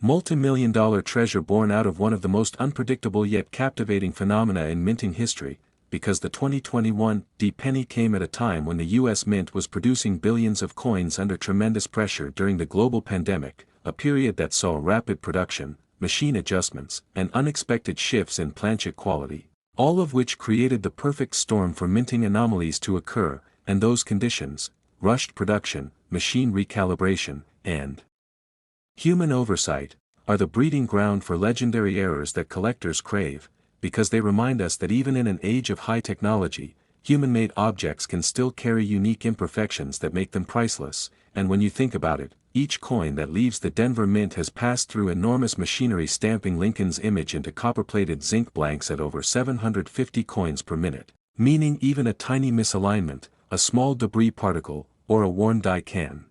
multi-million-dollar treasure born out of one of the most unpredictable yet captivating phenomena in minting history, because the 2021 D penny came at a time when the U.S. Mint was producing billions of coins under tremendous pressure during the global pandemic, a period that saw rapid production, machine adjustments, and unexpected shifts in planchet quality, all of which created the perfect storm for minting anomalies to occur, and those conditions, rushed production, machine recalibration, and human oversight, are the breeding ground for legendary errors that collectors crave, because they remind us that even in an age of high technology, human-made objects can still carry unique imperfections that make them priceless. And when you think about it, each coin that leaves the Denver Mint has passed through enormous machinery stamping Lincoln's image into copper-plated zinc blanks at over 750 coins per minute, meaning even a tiny misalignment, a small debris particle, or a worn die can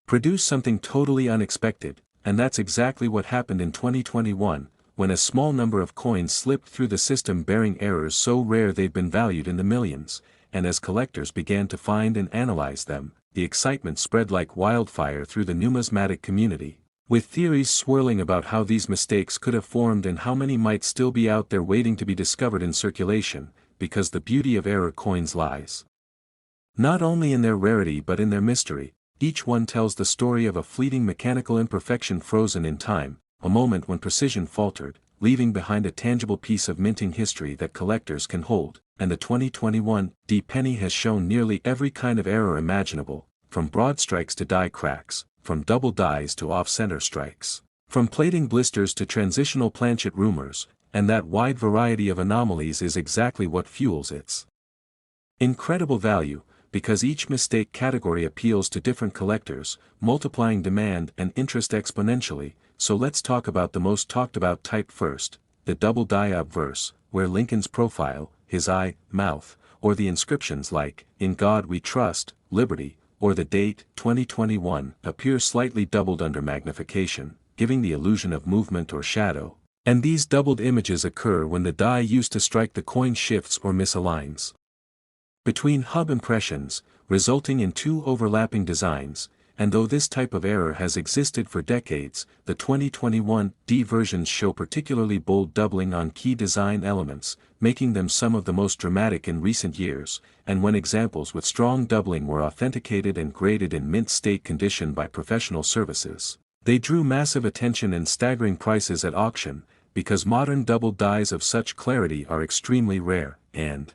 produce something totally unexpected. And that's exactly what happened in 2021, when a small number of coins slipped through the system bearing errors so rare they'd been valued in the millions, and as collectors began to find and analyze them, the excitement spread like wildfire through the numismatic community, with theories swirling about how these mistakes could have formed and how many might still be out there waiting to be discovered in circulation, because the beauty of error coins lies not only in their rarity but in their mystery. Each one tells the story of a fleeting mechanical imperfection frozen in time, a moment when precision faltered, leaving behind a tangible piece of minting history that collectors can hold. And the 2021 D penny has shown nearly every kind of error imaginable, from broad strikes to die cracks, from double dies to off-center strikes, from plating blisters to transitional planchet rumors, and that wide variety of anomalies is exactly what fuels its Incredible value, because each mistake category appeals to different collectors, multiplying demand and interest exponentially. So let's talk about the most talked about type first, the double die obverse, where Lincoln's profile, his eye, mouth, or the inscriptions like, "In God We Trust," "Liberty," or the date, 2021, appear slightly doubled under magnification, giving the illusion of movement or shadow. And these doubled images occur when the die used to strike the coin shifts or misaligns between hub impressions, resulting in two overlapping designs. And though this type of error has existed for decades, the 2021 D versions show particularly bold doubling on key design elements, making them some of the most dramatic in recent years. And when examples with strong doubling were authenticated and graded in mint state condition by professional services, they drew massive attention and staggering prices at auction, because modern double dies of such clarity are extremely rare, and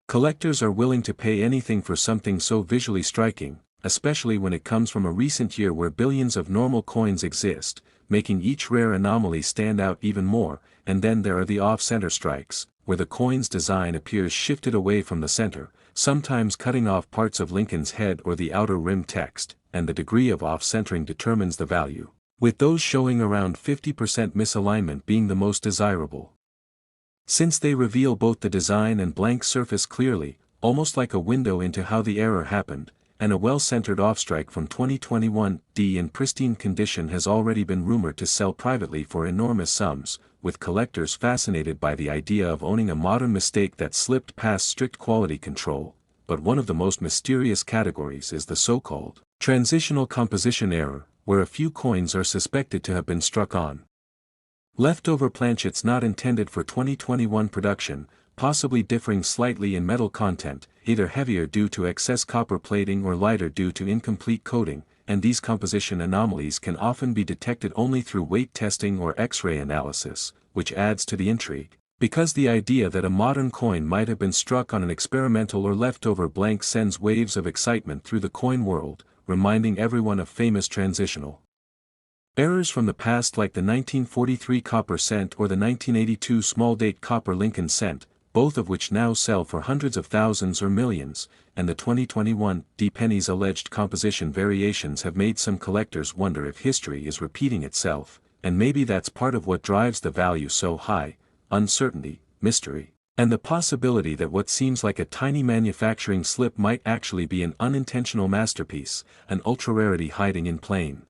collectors are willing to pay anything for something so visually striking, especially when it comes from a recent year where billions of normal coins exist, making each rare anomaly stand out even more. And then there are the off-center strikes, where the coin's design appears shifted away from the center, sometimes cutting off parts of Lincoln's head or the outer rim text, and the degree of off-centering determines the value, with those showing around 50% misalignment being the most desirable, since they reveal both the design and blank surface clearly, almost like a window into how the error happened. And a well-centered off-strike from 2021 D in pristine condition has already been rumored to sell privately for enormous sums, with collectors fascinated by the idea of owning a modern mistake that slipped past strict quality control. But one of the most mysterious categories is the so-called transitional composition error, where a few coins are suspected to have been struck on leftover planchets not intended for 2021 production, possibly differing slightly in metal content, either heavier due to excess copper plating or lighter due to incomplete coating. And these composition anomalies can often be detected only through weight testing or X-ray analysis, which adds to the intrigue, because the idea that a modern coin might have been struck on an experimental or leftover blank sends waves of excitement through the coin world, reminding everyone of famous transitional errors from the past like the 1943 copper cent or the 1982 small-date copper Lincoln cent, both of which now sell for hundreds of thousands or millions. And the 2021 D penny's alleged composition variations have made some collectors wonder if history is repeating itself, and maybe that's part of what drives the value so high: uncertainty, mystery, and the possibility that what seems like a tiny manufacturing slip might actually be an unintentional masterpiece, an ultra-rarity hiding in plain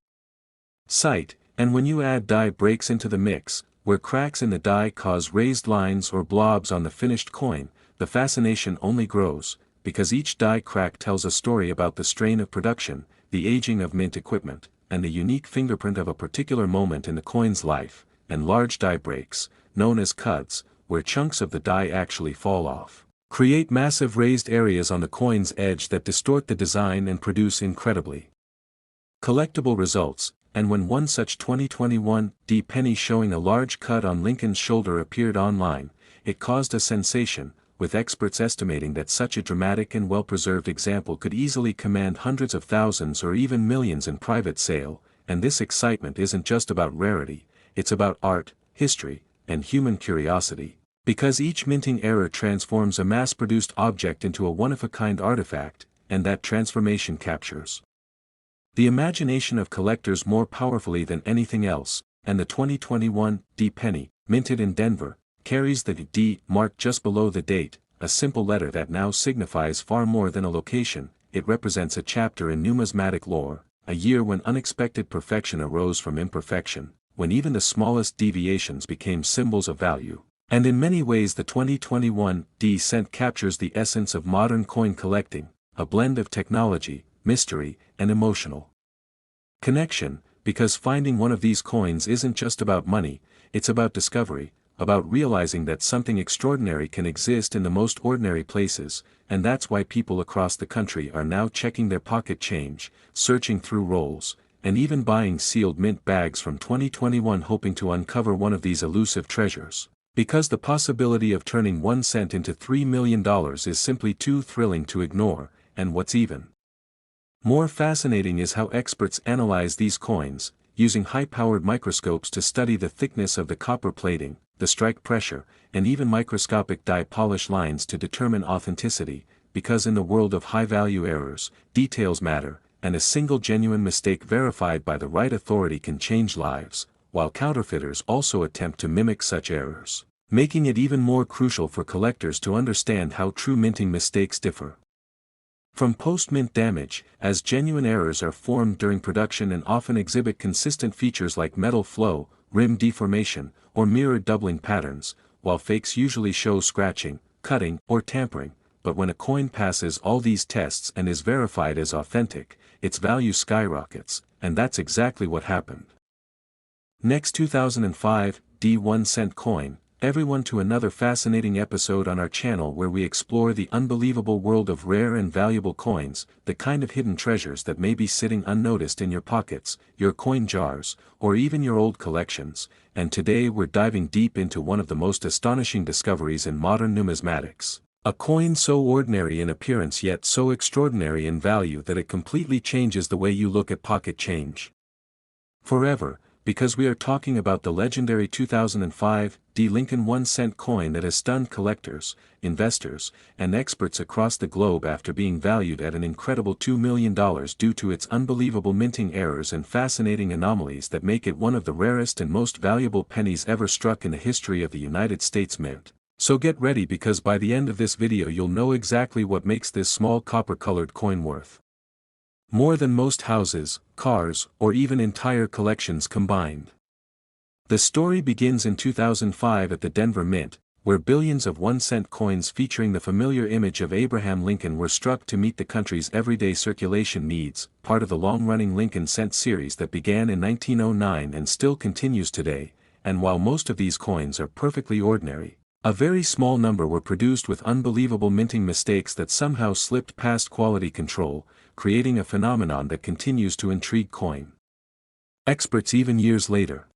sight. And when you add die breaks into the mix, where cracks in the die cause raised lines or blobs on the finished coin, the fascination only grows, because each die crack tells a story about the strain of production, the aging of mint equipment, and the unique fingerprint of a particular moment in the coin's life. And large die breaks, known as cuts, where chunks of the die actually fall off, create massive raised areas on the coin's edge that distort the design and produce incredibly collectible results. And when one such 2021 D penny showing a large cut on Lincoln's shoulder appeared online, it caused a sensation, with experts estimating that such a dramatic and well-preserved example could easily command hundreds of thousands or even millions in private sale. And this excitement isn't just about rarity, it's about art, history, and human curiosity, because each minting error transforms a mass-produced object into a one-of-a-kind artifact, and that transformation captures the imagination of collectors more powerfully than anything else. And the 2021 D penny, minted in Denver, carries the D mark just below the date, a simple letter that now signifies far more than a location. It represents a chapter in numismatic lore, a year when unexpected perfection arose from imperfection, when even the smallest deviations became symbols of value. And in many ways the 2021 D cent captures the essence of modern coin collecting, a blend of technology, mystery, and emotional connection, because finding one of these coins isn't just about money, it's about discovery, about realizing that something extraordinary can exist in the most ordinary places. And that's why people across the country are now checking their pocket change, searching through rolls, and even buying sealed mint bags from 2021 hoping to uncover one of these elusive treasures, because the possibility of turning 1 cent into $3 million is simply too thrilling to ignore. And what's even more fascinating is how experts analyze these coins, using high-powered microscopes to study the thickness of the copper plating, the strike pressure, and even microscopic die polish lines to determine authenticity. because in the world of high-value errors, details matter, and a single genuine mistake verified by the right authority can change lives, while counterfeiters also attempt to mimic such errors, making it even more crucial for collectors to understand how true minting mistakes differ from post-mint damage, as genuine errors are formed during production and often exhibit consistent features like metal flow, rim deformation, or mirrored doubling patterns, while fakes usually show scratching, cutting, or tampering. But when a coin passes all these tests and is verified as authentic, its value skyrockets, and that's exactly what happened. Next 2005, D1 coin, everyone to another fascinating episode on our channel where we explore the unbelievable world of rare and valuable coins, the kind of hidden treasures that may be sitting unnoticed in your pockets, your coin jars, or even your old collections, and today we're diving deep into one of the most astonishing discoveries in modern numismatics. A coin so ordinary in appearance yet so extraordinary in value that it completely changes the way you look at pocket change. Forever, because we are talking about the legendary 2005 D. Lincoln 1-cent coin that has stunned collectors, investors, and experts across the globe after being valued at an incredible $2 million due to its unbelievable minting errors and fascinating anomalies that make it one of the rarest and most valuable pennies ever struck in the history of the United States Mint. So get ready because by the end of this video you'll know exactly what makes this small copper-colored coin worth more than most houses, cars, or even entire collections combined. The story begins in 2005 at the Denver Mint, where billions of 1-cent coins featuring the familiar image of Abraham Lincoln were struck to meet the country's everyday circulation needs, part of the long-running Lincoln Cent series that began in 1909 and still continues today, and while most of these coins are perfectly ordinary, a very small number were produced with unbelievable minting mistakes that somehow slipped past quality control, creating a phenomenon that continues to intrigue coin experts even years later.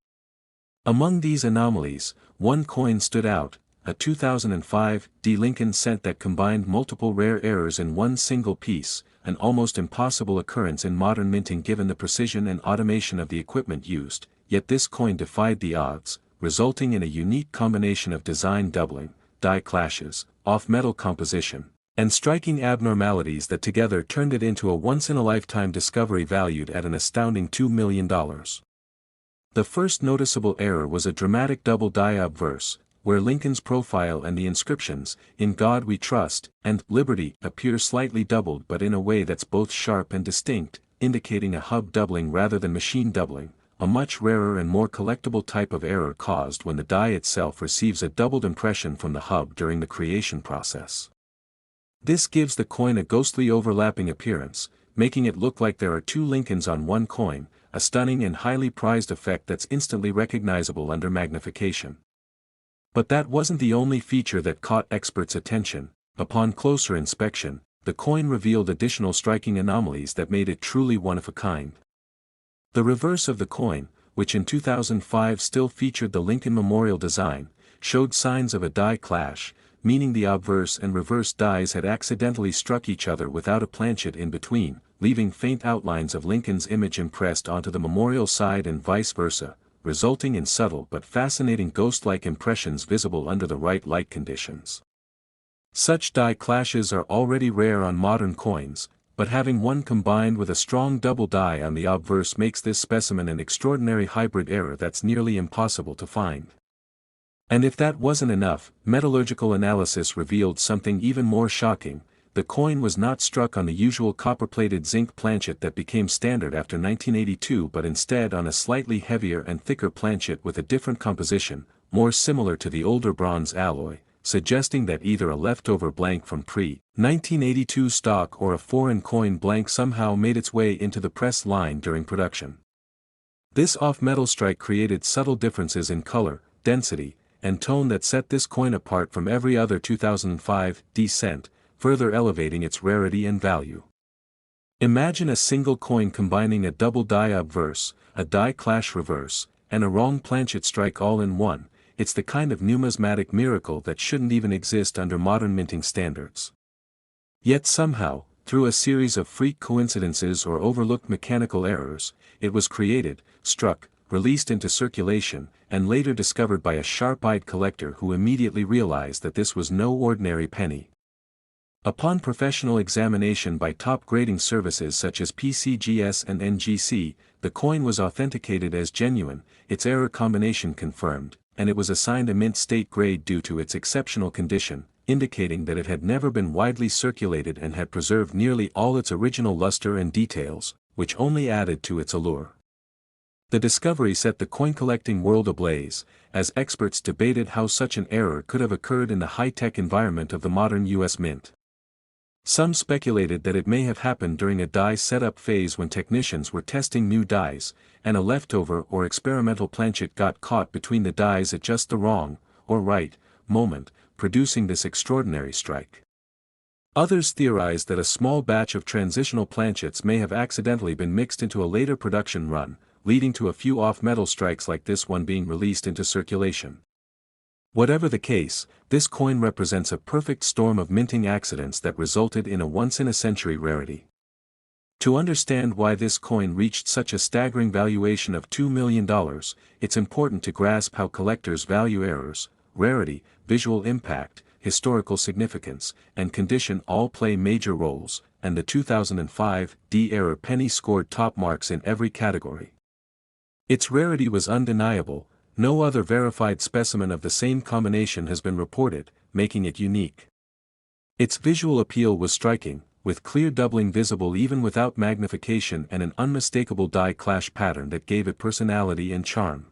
Among these anomalies, one coin stood out, a 2005 D. Lincoln cent that combined multiple rare errors in one single piece, an almost impossible occurrence in modern minting given the precision and automation of the equipment used, yet this coin defied the odds, resulting in a unique combination of design doubling, die clashes, off-metal composition, and striking abnormalities that together turned it into a once-in-a-lifetime discovery valued at an astounding $2 million. The first noticeable error was a dramatic double die obverse, where Lincoln's profile and the inscriptions, "In God We Trust," and "Liberty," appear slightly doubled but in a way that's both sharp and distinct, indicating a hub doubling rather than machine doubling, a much rarer and more collectible type of error caused when the die itself receives a doubled impression from the hub during the creation process. This gives the coin a ghostly overlapping appearance, making it look like there are two Lincolns on one coin, a stunning and highly prized effect that's instantly recognizable under magnification. But that wasn't the only feature that caught experts' attention. Upon closer inspection, the coin revealed additional striking anomalies that made it truly one of a kind. The reverse of the coin, which in 2005 still featured the Lincoln Memorial design, showed signs of a die clash, meaning the obverse and reverse dies had accidentally struck each other without a planchet in between, leaving faint outlines of Lincoln's image impressed onto the memorial side and vice versa, resulting in subtle but fascinating ghost-like impressions visible under the right light conditions. Such die clashes are already rare on modern coins, but having one combined with a strong double die on the obverse makes this specimen an extraordinary hybrid error that's nearly impossible to find. And if that wasn't enough, metallurgical analysis revealed something even more shocking. The coin was not struck on the usual copper-plated zinc planchet that became standard after 1982 but instead on a slightly heavier and thicker planchet with a different composition, more similar to the older bronze alloy, suggesting that either a leftover blank from pre-1982 stock or a foreign coin blank somehow made its way into the press line during production. This off-metal strike created subtle differences in color, density, and tone that set this coin apart from every other 2005 D cent, further elevating its rarity and value. Imagine a single coin combining a double die obverse, a die clash reverse, and a wrong planchet strike all in one. It's the kind of numismatic miracle that shouldn't even exist under modern minting standards. Yet somehow, through a series of freak coincidences or overlooked mechanical errors, it was created, struck, released into circulation, and later discovered by a sharp-eyed collector who immediately realized that this was no ordinary penny. Upon professional examination by top grading services such as PCGS and NGC, the coin was authenticated as genuine, its error combination confirmed, and it was assigned a mint state grade due to its exceptional condition, indicating that it had never been widely circulated and had preserved nearly all its original luster and details, which only added to its allure. The discovery set the coin-collecting world ablaze, as experts debated how such an error could have occurred in the high-tech environment of the modern U.S. Mint. Some speculated that it may have happened during a die setup phase when technicians were testing new dies, and a leftover or experimental planchet got caught between the dies at just the wrong, or right, moment, producing this extraordinary strike. Others theorized that a small batch of transitional planchets may have accidentally been mixed into a later production run, leading to a few off-metal strikes like this one being released into circulation. Whatever the case, this coin represents a perfect storm of minting accidents that resulted in a once-in-a-century rarity. To understand why this coin reached such a staggering valuation of $2 million, it's important to grasp how collectors value errors, rarity, visual impact, historical significance, and condition all play major roles, and the 2005 D-error penny scored top marks in every category. Its rarity was undeniable. No other verified specimen of the same combination has been reported, making it unique. Its visual appeal was striking, with clear doubling visible even without magnification and an unmistakable die clash pattern that gave it personality and charm.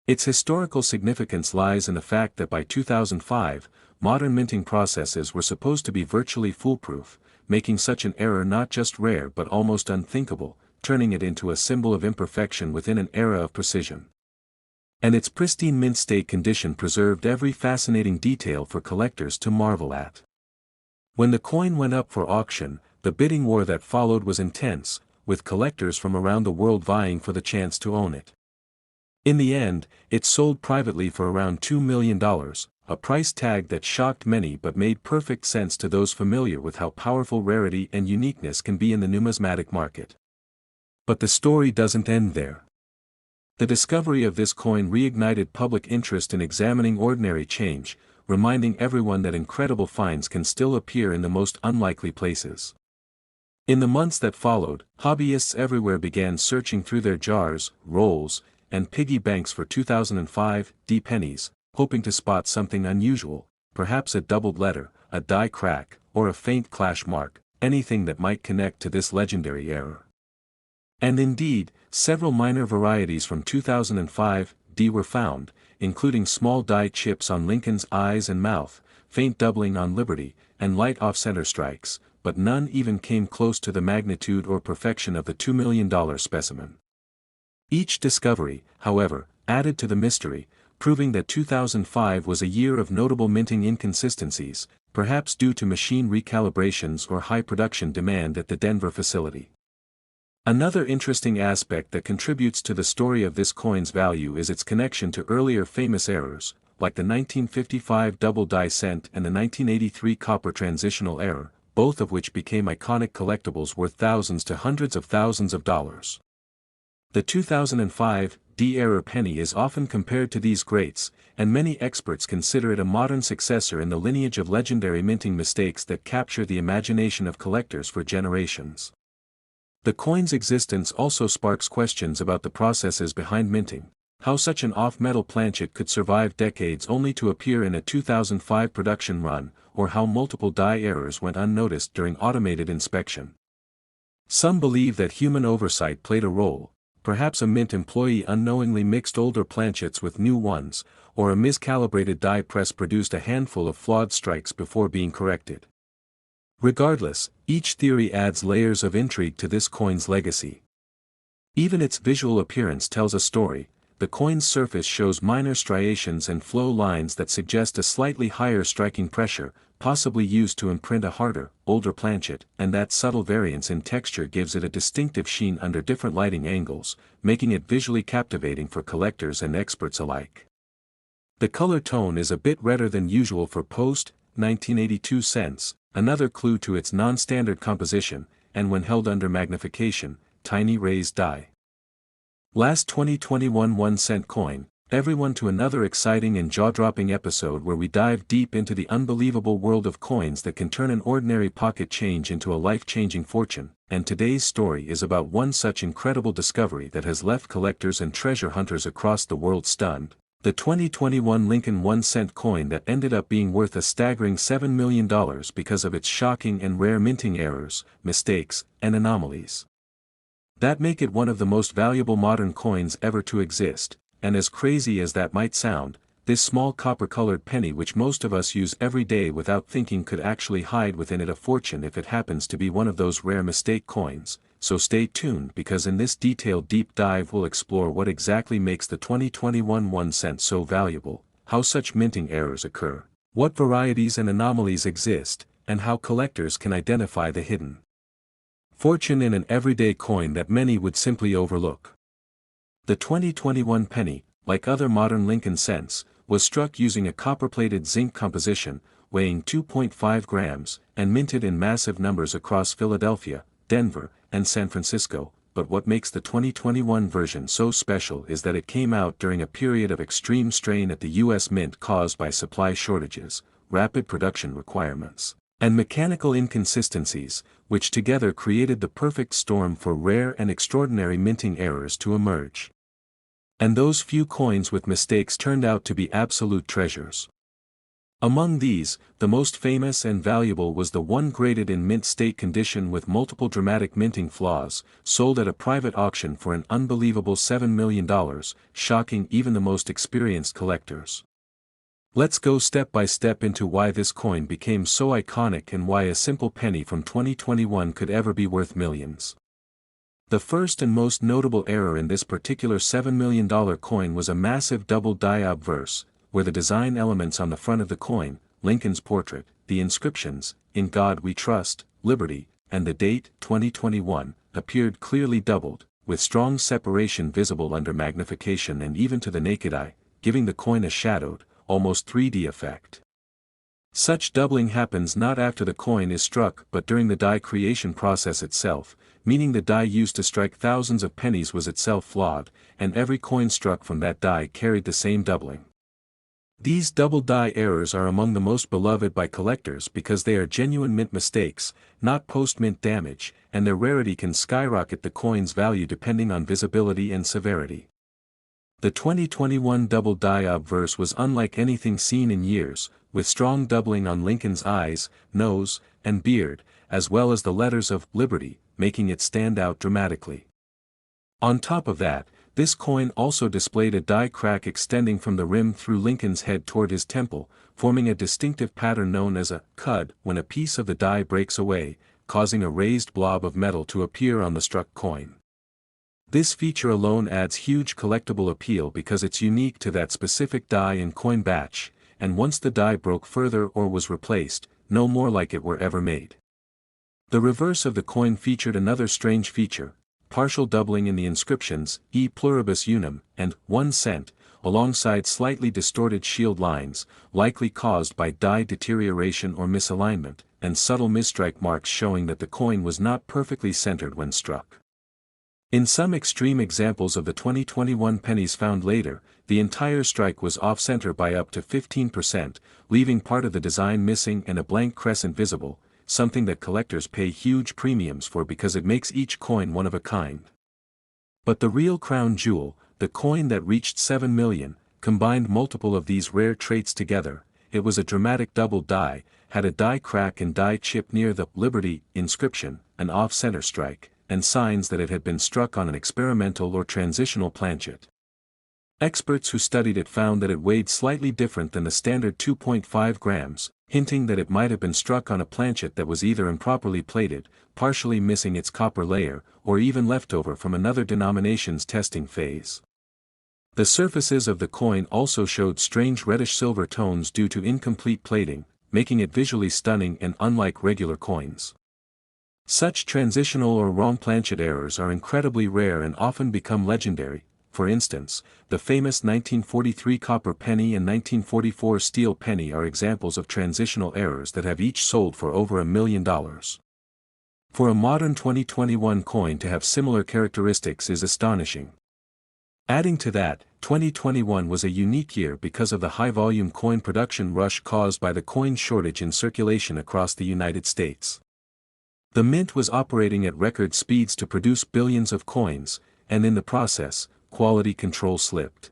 Its historical significance lies in the fact that by 2005, modern minting processes were supposed to be virtually foolproof, making such an error not just rare but almost unthinkable, turning it into a symbol of imperfection within an era of precision. And its pristine mint state condition preserved every fascinating detail for collectors to marvel at. When the coin went up for auction, the bidding war that followed was intense, with collectors from around the world vying for the chance to own it. In the end, it sold privately for around $2 million, a price tag that shocked many but made perfect sense to those familiar with how powerful rarity and uniqueness can be in the numismatic market. But the story doesn't end there. The discovery of this coin reignited public interest in examining ordinary change, reminding everyone that incredible finds can still appear in the most unlikely places. In the months that followed, hobbyists everywhere began searching through their jars, rolls, and piggy banks for 2005 D pennies, hoping to spot something unusual, perhaps a doubled letter, a die crack, or a faint clash mark, anything that might connect to this legendary error. And indeed, several minor varieties from 2005 D were found, including small die chips on Lincoln's eyes and mouth, faint doubling on Liberty, and light off-center strikes, but none even came close to the magnitude or perfection of the $2 million specimen. Each discovery, however, added to the mystery, proving that 2005 was a year of notable minting inconsistencies, perhaps due to machine recalibrations or high production demand at the Denver facility. Another interesting aspect that contributes to the story of this coin's value is its connection to earlier famous errors, like the 1955 double die cent and the 1983 copper transitional error, both of which became iconic collectibles worth thousands to hundreds of thousands of dollars. The 2005 D-error penny is often compared to these greats, and many experts consider it a modern successor in the lineage of legendary minting mistakes that capture the imagination of collectors for generations. The coin's existence also sparks questions about the processes behind minting, how such an off-metal planchet could survive decades only to appear in a 2005 production run, or how multiple die errors went unnoticed during automated inspection. Some believe that human oversight played a role, perhaps a mint employee unknowingly mixed older planchets with new ones, or a miscalibrated die press produced a handful of flawed strikes before being corrected. Regardless, each theory adds layers of intrigue to this coin's legacy. Even its visual appearance tells a story. The coin's surface shows minor striations and flow lines that suggest a slightly higher striking pressure, possibly used to imprint a harder, older planchet, and that subtle variance in texture gives it a distinctive sheen under different lighting angles, making it visually captivating for collectors and experts alike. The color tone is a bit redder than usual for post-1982 cents, another clue to its non-standard composition, and when held under magnification, tiny raised die. Last 2021 1-cent coin, everyone to another exciting and jaw-dropping episode where we dive deep into the unbelievable world of coins that can turn an ordinary pocket change into a life-changing fortune, and today's story is about one such incredible discovery that has left collectors and treasure hunters across the world stunned. The 2021 Lincoln 1-cent coin that ended up being worth a staggering $7 million because of its shocking and rare minting errors, mistakes, and anomalies that make it one of the most valuable modern coins ever to exist. And as crazy as that might sound, this small copper-colored penny which most of us use every day without thinking could actually hide within it a fortune if it happens to be one of those rare mistake coins. So stay tuned because in this detailed deep dive we'll explore what exactly makes the 2021 1 cent so valuable, how such minting errors occur, what varieties and anomalies exist, and how collectors can identify the hidden fortune in an everyday coin that many would simply overlook. The 2021 penny, like other modern Lincoln cents, was struck using a copper-plated zinc composition, weighing 2.5 grams, and minted in massive numbers across Philadelphia, Denver, and San Francisco. But what makes the 2021 version so special is that it came out during a period of extreme strain at the U.S. Mint caused by supply shortages, rapid production requirements, and mechanical inconsistencies, which together created the perfect storm for rare and extraordinary minting errors to emerge. And those few coins with mistakes turned out to be absolute treasures. Among these, the most famous and valuable was the one graded in mint state condition with multiple dramatic minting flaws, sold at a private auction for an unbelievable $7 million, shocking even the most experienced collectors. Let's go step by step into why this coin became so iconic and why a simple penny from 2021 could ever be worth millions. The first and most notable error in this particular $7 million coin was a massive double die obverse, where the design elements on the front of the coin, Lincoln's portrait, the inscriptions, "In God We Trust," "Liberty," and the date, 2021, appeared clearly doubled, with strong separation visible under magnification and even to the naked eye, giving the coin a shadowed, almost 3D effect. Such doubling happens not after the coin is struck but during the die creation process itself, meaning the die used to strike thousands of pennies was itself flawed, and every coin struck from that die carried the same doubling. These double die errors are among the most beloved by collectors because they are genuine mint mistakes, not post-mint damage, and their rarity can skyrocket the coin's value depending on visibility and severity. The 2021 double die obverse was unlike anything seen in years, with strong doubling on Lincoln's eyes, nose, and beard, as well as the letters of "Liberty," making it stand out dramatically. On top of that, this coin also displayed a die crack extending from the rim through Lincoln's head toward his temple, forming a distinctive pattern known as a "cud" when a piece of the die breaks away, causing a raised blob of metal to appear on the struck coin. This feature alone adds huge collectible appeal because it's unique to that specific die and coin batch, and once the die broke further or was replaced, no more like it were ever made. The reverse of the coin featured another strange feature, partial doubling in the inscriptions, "E pluribus unum," and "1 cent," alongside slightly distorted shield lines, likely caused by die deterioration or misalignment, and subtle misstrike marks showing that the coin was not perfectly centered when struck. In some extreme examples of the 2021 pennies found later, the entire strike was off-center by up to 15%, leaving part of the design missing and a blank crescent visible, something that collectors pay huge premiums for because it makes each coin one of a kind. But the real crown jewel, the coin that reached $7 million, combined multiple of these rare traits together. It was a dramatic double die, had a die crack and die chip near the "Liberty" inscription, an off-center strike, and signs that it had been struck on an experimental or transitional planchet. Experts who studied it found that it weighed slightly different than the standard 2.5 grams, hinting that it might have been struck on a planchet that was either improperly plated, partially missing its copper layer, or even leftover from another denomination's testing phase. The surfaces of the coin also showed strange reddish-silver tones due to incomplete plating, making it visually stunning and unlike regular coins. Such transitional or wrong planchet errors are incredibly rare and often become legendary. For instance, the famous 1943 copper penny and 1944 steel penny are examples of transitional errors that have each sold for over $1 million. For a modern 2021 coin to have similar characteristics is astonishing. Adding to that, 2021 was a unique year because of the high-volume coin production rush caused by the coin shortage in circulation across the United States. The mint was operating at record speeds to produce billions of coins, and in the process, quality control slipped.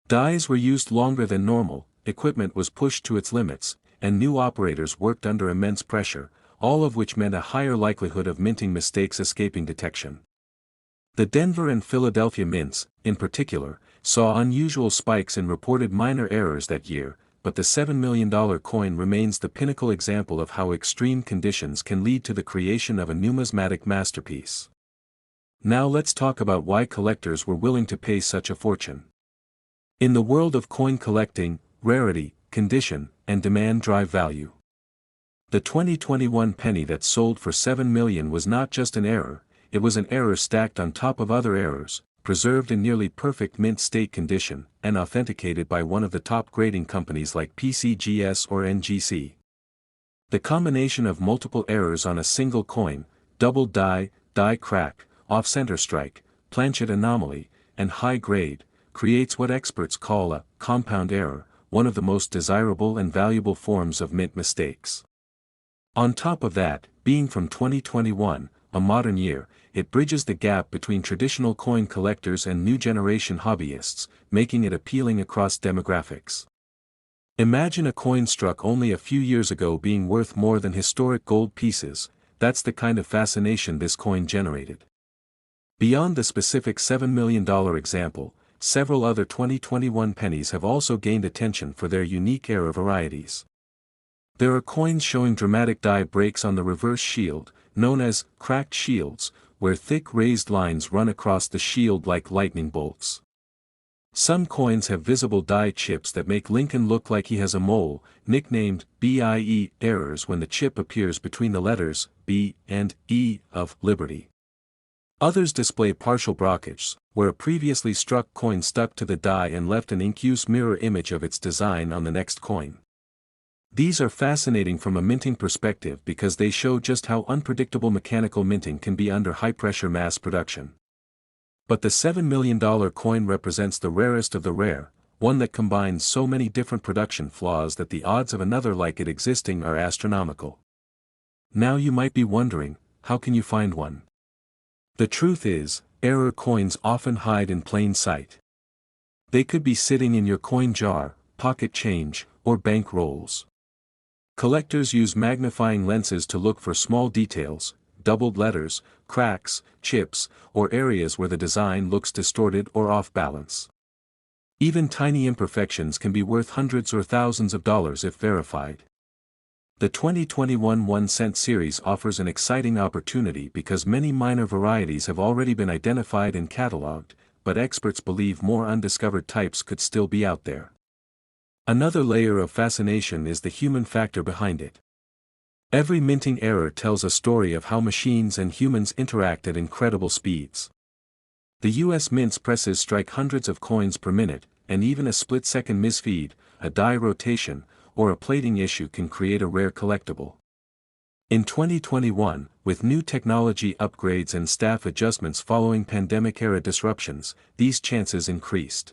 Dies were used longer than normal, equipment was pushed to its limits, and new operators worked under immense pressure, all of which meant a higher likelihood of minting mistakes escaping detection. The Denver and Philadelphia mints, in particular, saw unusual spikes in reported minor errors that year, but the $7 million coin remains the pinnacle example of how extreme conditions can lead to the creation of a numismatic masterpiece. Now let's talk about why collectors were willing to pay such a fortune. In the world of coin collecting, rarity, condition, and demand drive value. The 2021 penny that sold for $7 million was not just an error, it was an error stacked on top of other errors, preserved in nearly perfect mint state condition, and authenticated by one of the top grading companies like PCGS or NGC. The combination of multiple errors on a single coin, double die crack, off-center strike, planchet anomaly, and high grade, creates what experts call a compound error, one of the most desirable and valuable forms of mint mistakes. On top of that, being from 2021, a modern year, it bridges the gap between traditional coin collectors and new generation hobbyists, making it appealing across demographics. Imagine a coin struck only a few years ago being worth more than historic gold pieces. That's the kind of fascination this coin generated. Beyond the specific $7 million example, several other 2021 pennies have also gained attention for their unique era varieties. There are coins showing dramatic die breaks on the reverse shield, known as cracked shields, where thick raised lines run across the shield like lightning bolts. Some coins have visible die chips that make Lincoln look like he has a mole, nicknamed BIE errors when the chip appears between the letters B and E of Liberty. Others display partial blockage, where a previously struck coin stuck to the die and left an incuse mirror image of its design on the next coin. These are fascinating from a minting perspective because they show just how unpredictable mechanical minting can be under high-pressure mass production. But the $7 million coin represents the rarest of the rare, one that combines so many different production flaws that the odds of another like it existing are astronomical. Now you might be wondering, how can you find one? The truth is, error coins often hide in plain sight. They could be sitting in your coin jar, pocket change, or bank rolls. Collectors use magnifying lenses to look for small details, doubled letters, cracks, chips, or areas where the design looks distorted or off balance. Even tiny imperfections can be worth hundreds or thousands of dollars if verified. The 2021 1-cent series offers an exciting opportunity because many minor varieties have already been identified and cataloged, but experts believe more undiscovered types could still be out there. Another layer of fascination is the human factor behind it. Every minting error tells a story of how machines and humans interact at incredible speeds. The U.S. Mint's presses strike hundreds of coins per minute, and even a split-second misfeed, a die rotation, or a plating issue can create a rare collectible. In 2021, with new technology upgrades and staff adjustments following pandemic-era disruptions, these chances increased.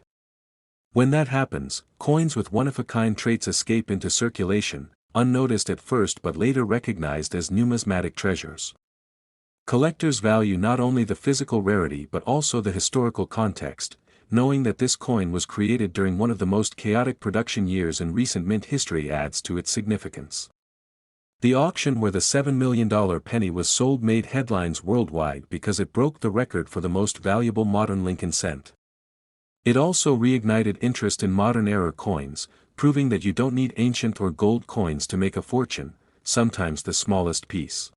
When that happens, coins with one-of-a-kind traits escape into circulation, unnoticed at first but later recognized as numismatic treasures. Collectors value not only the physical rarity but also the historical context, knowing that this coin was created during one of the most chaotic production years in recent mint history adds to its significance. The auction where the $7 million penny was sold made headlines worldwide because it broke the record for the most valuable modern Lincoln cent. It also reignited interest in modern era coins, proving that you don't need ancient or gold coins to make a fortune, sometimes the smallest piece.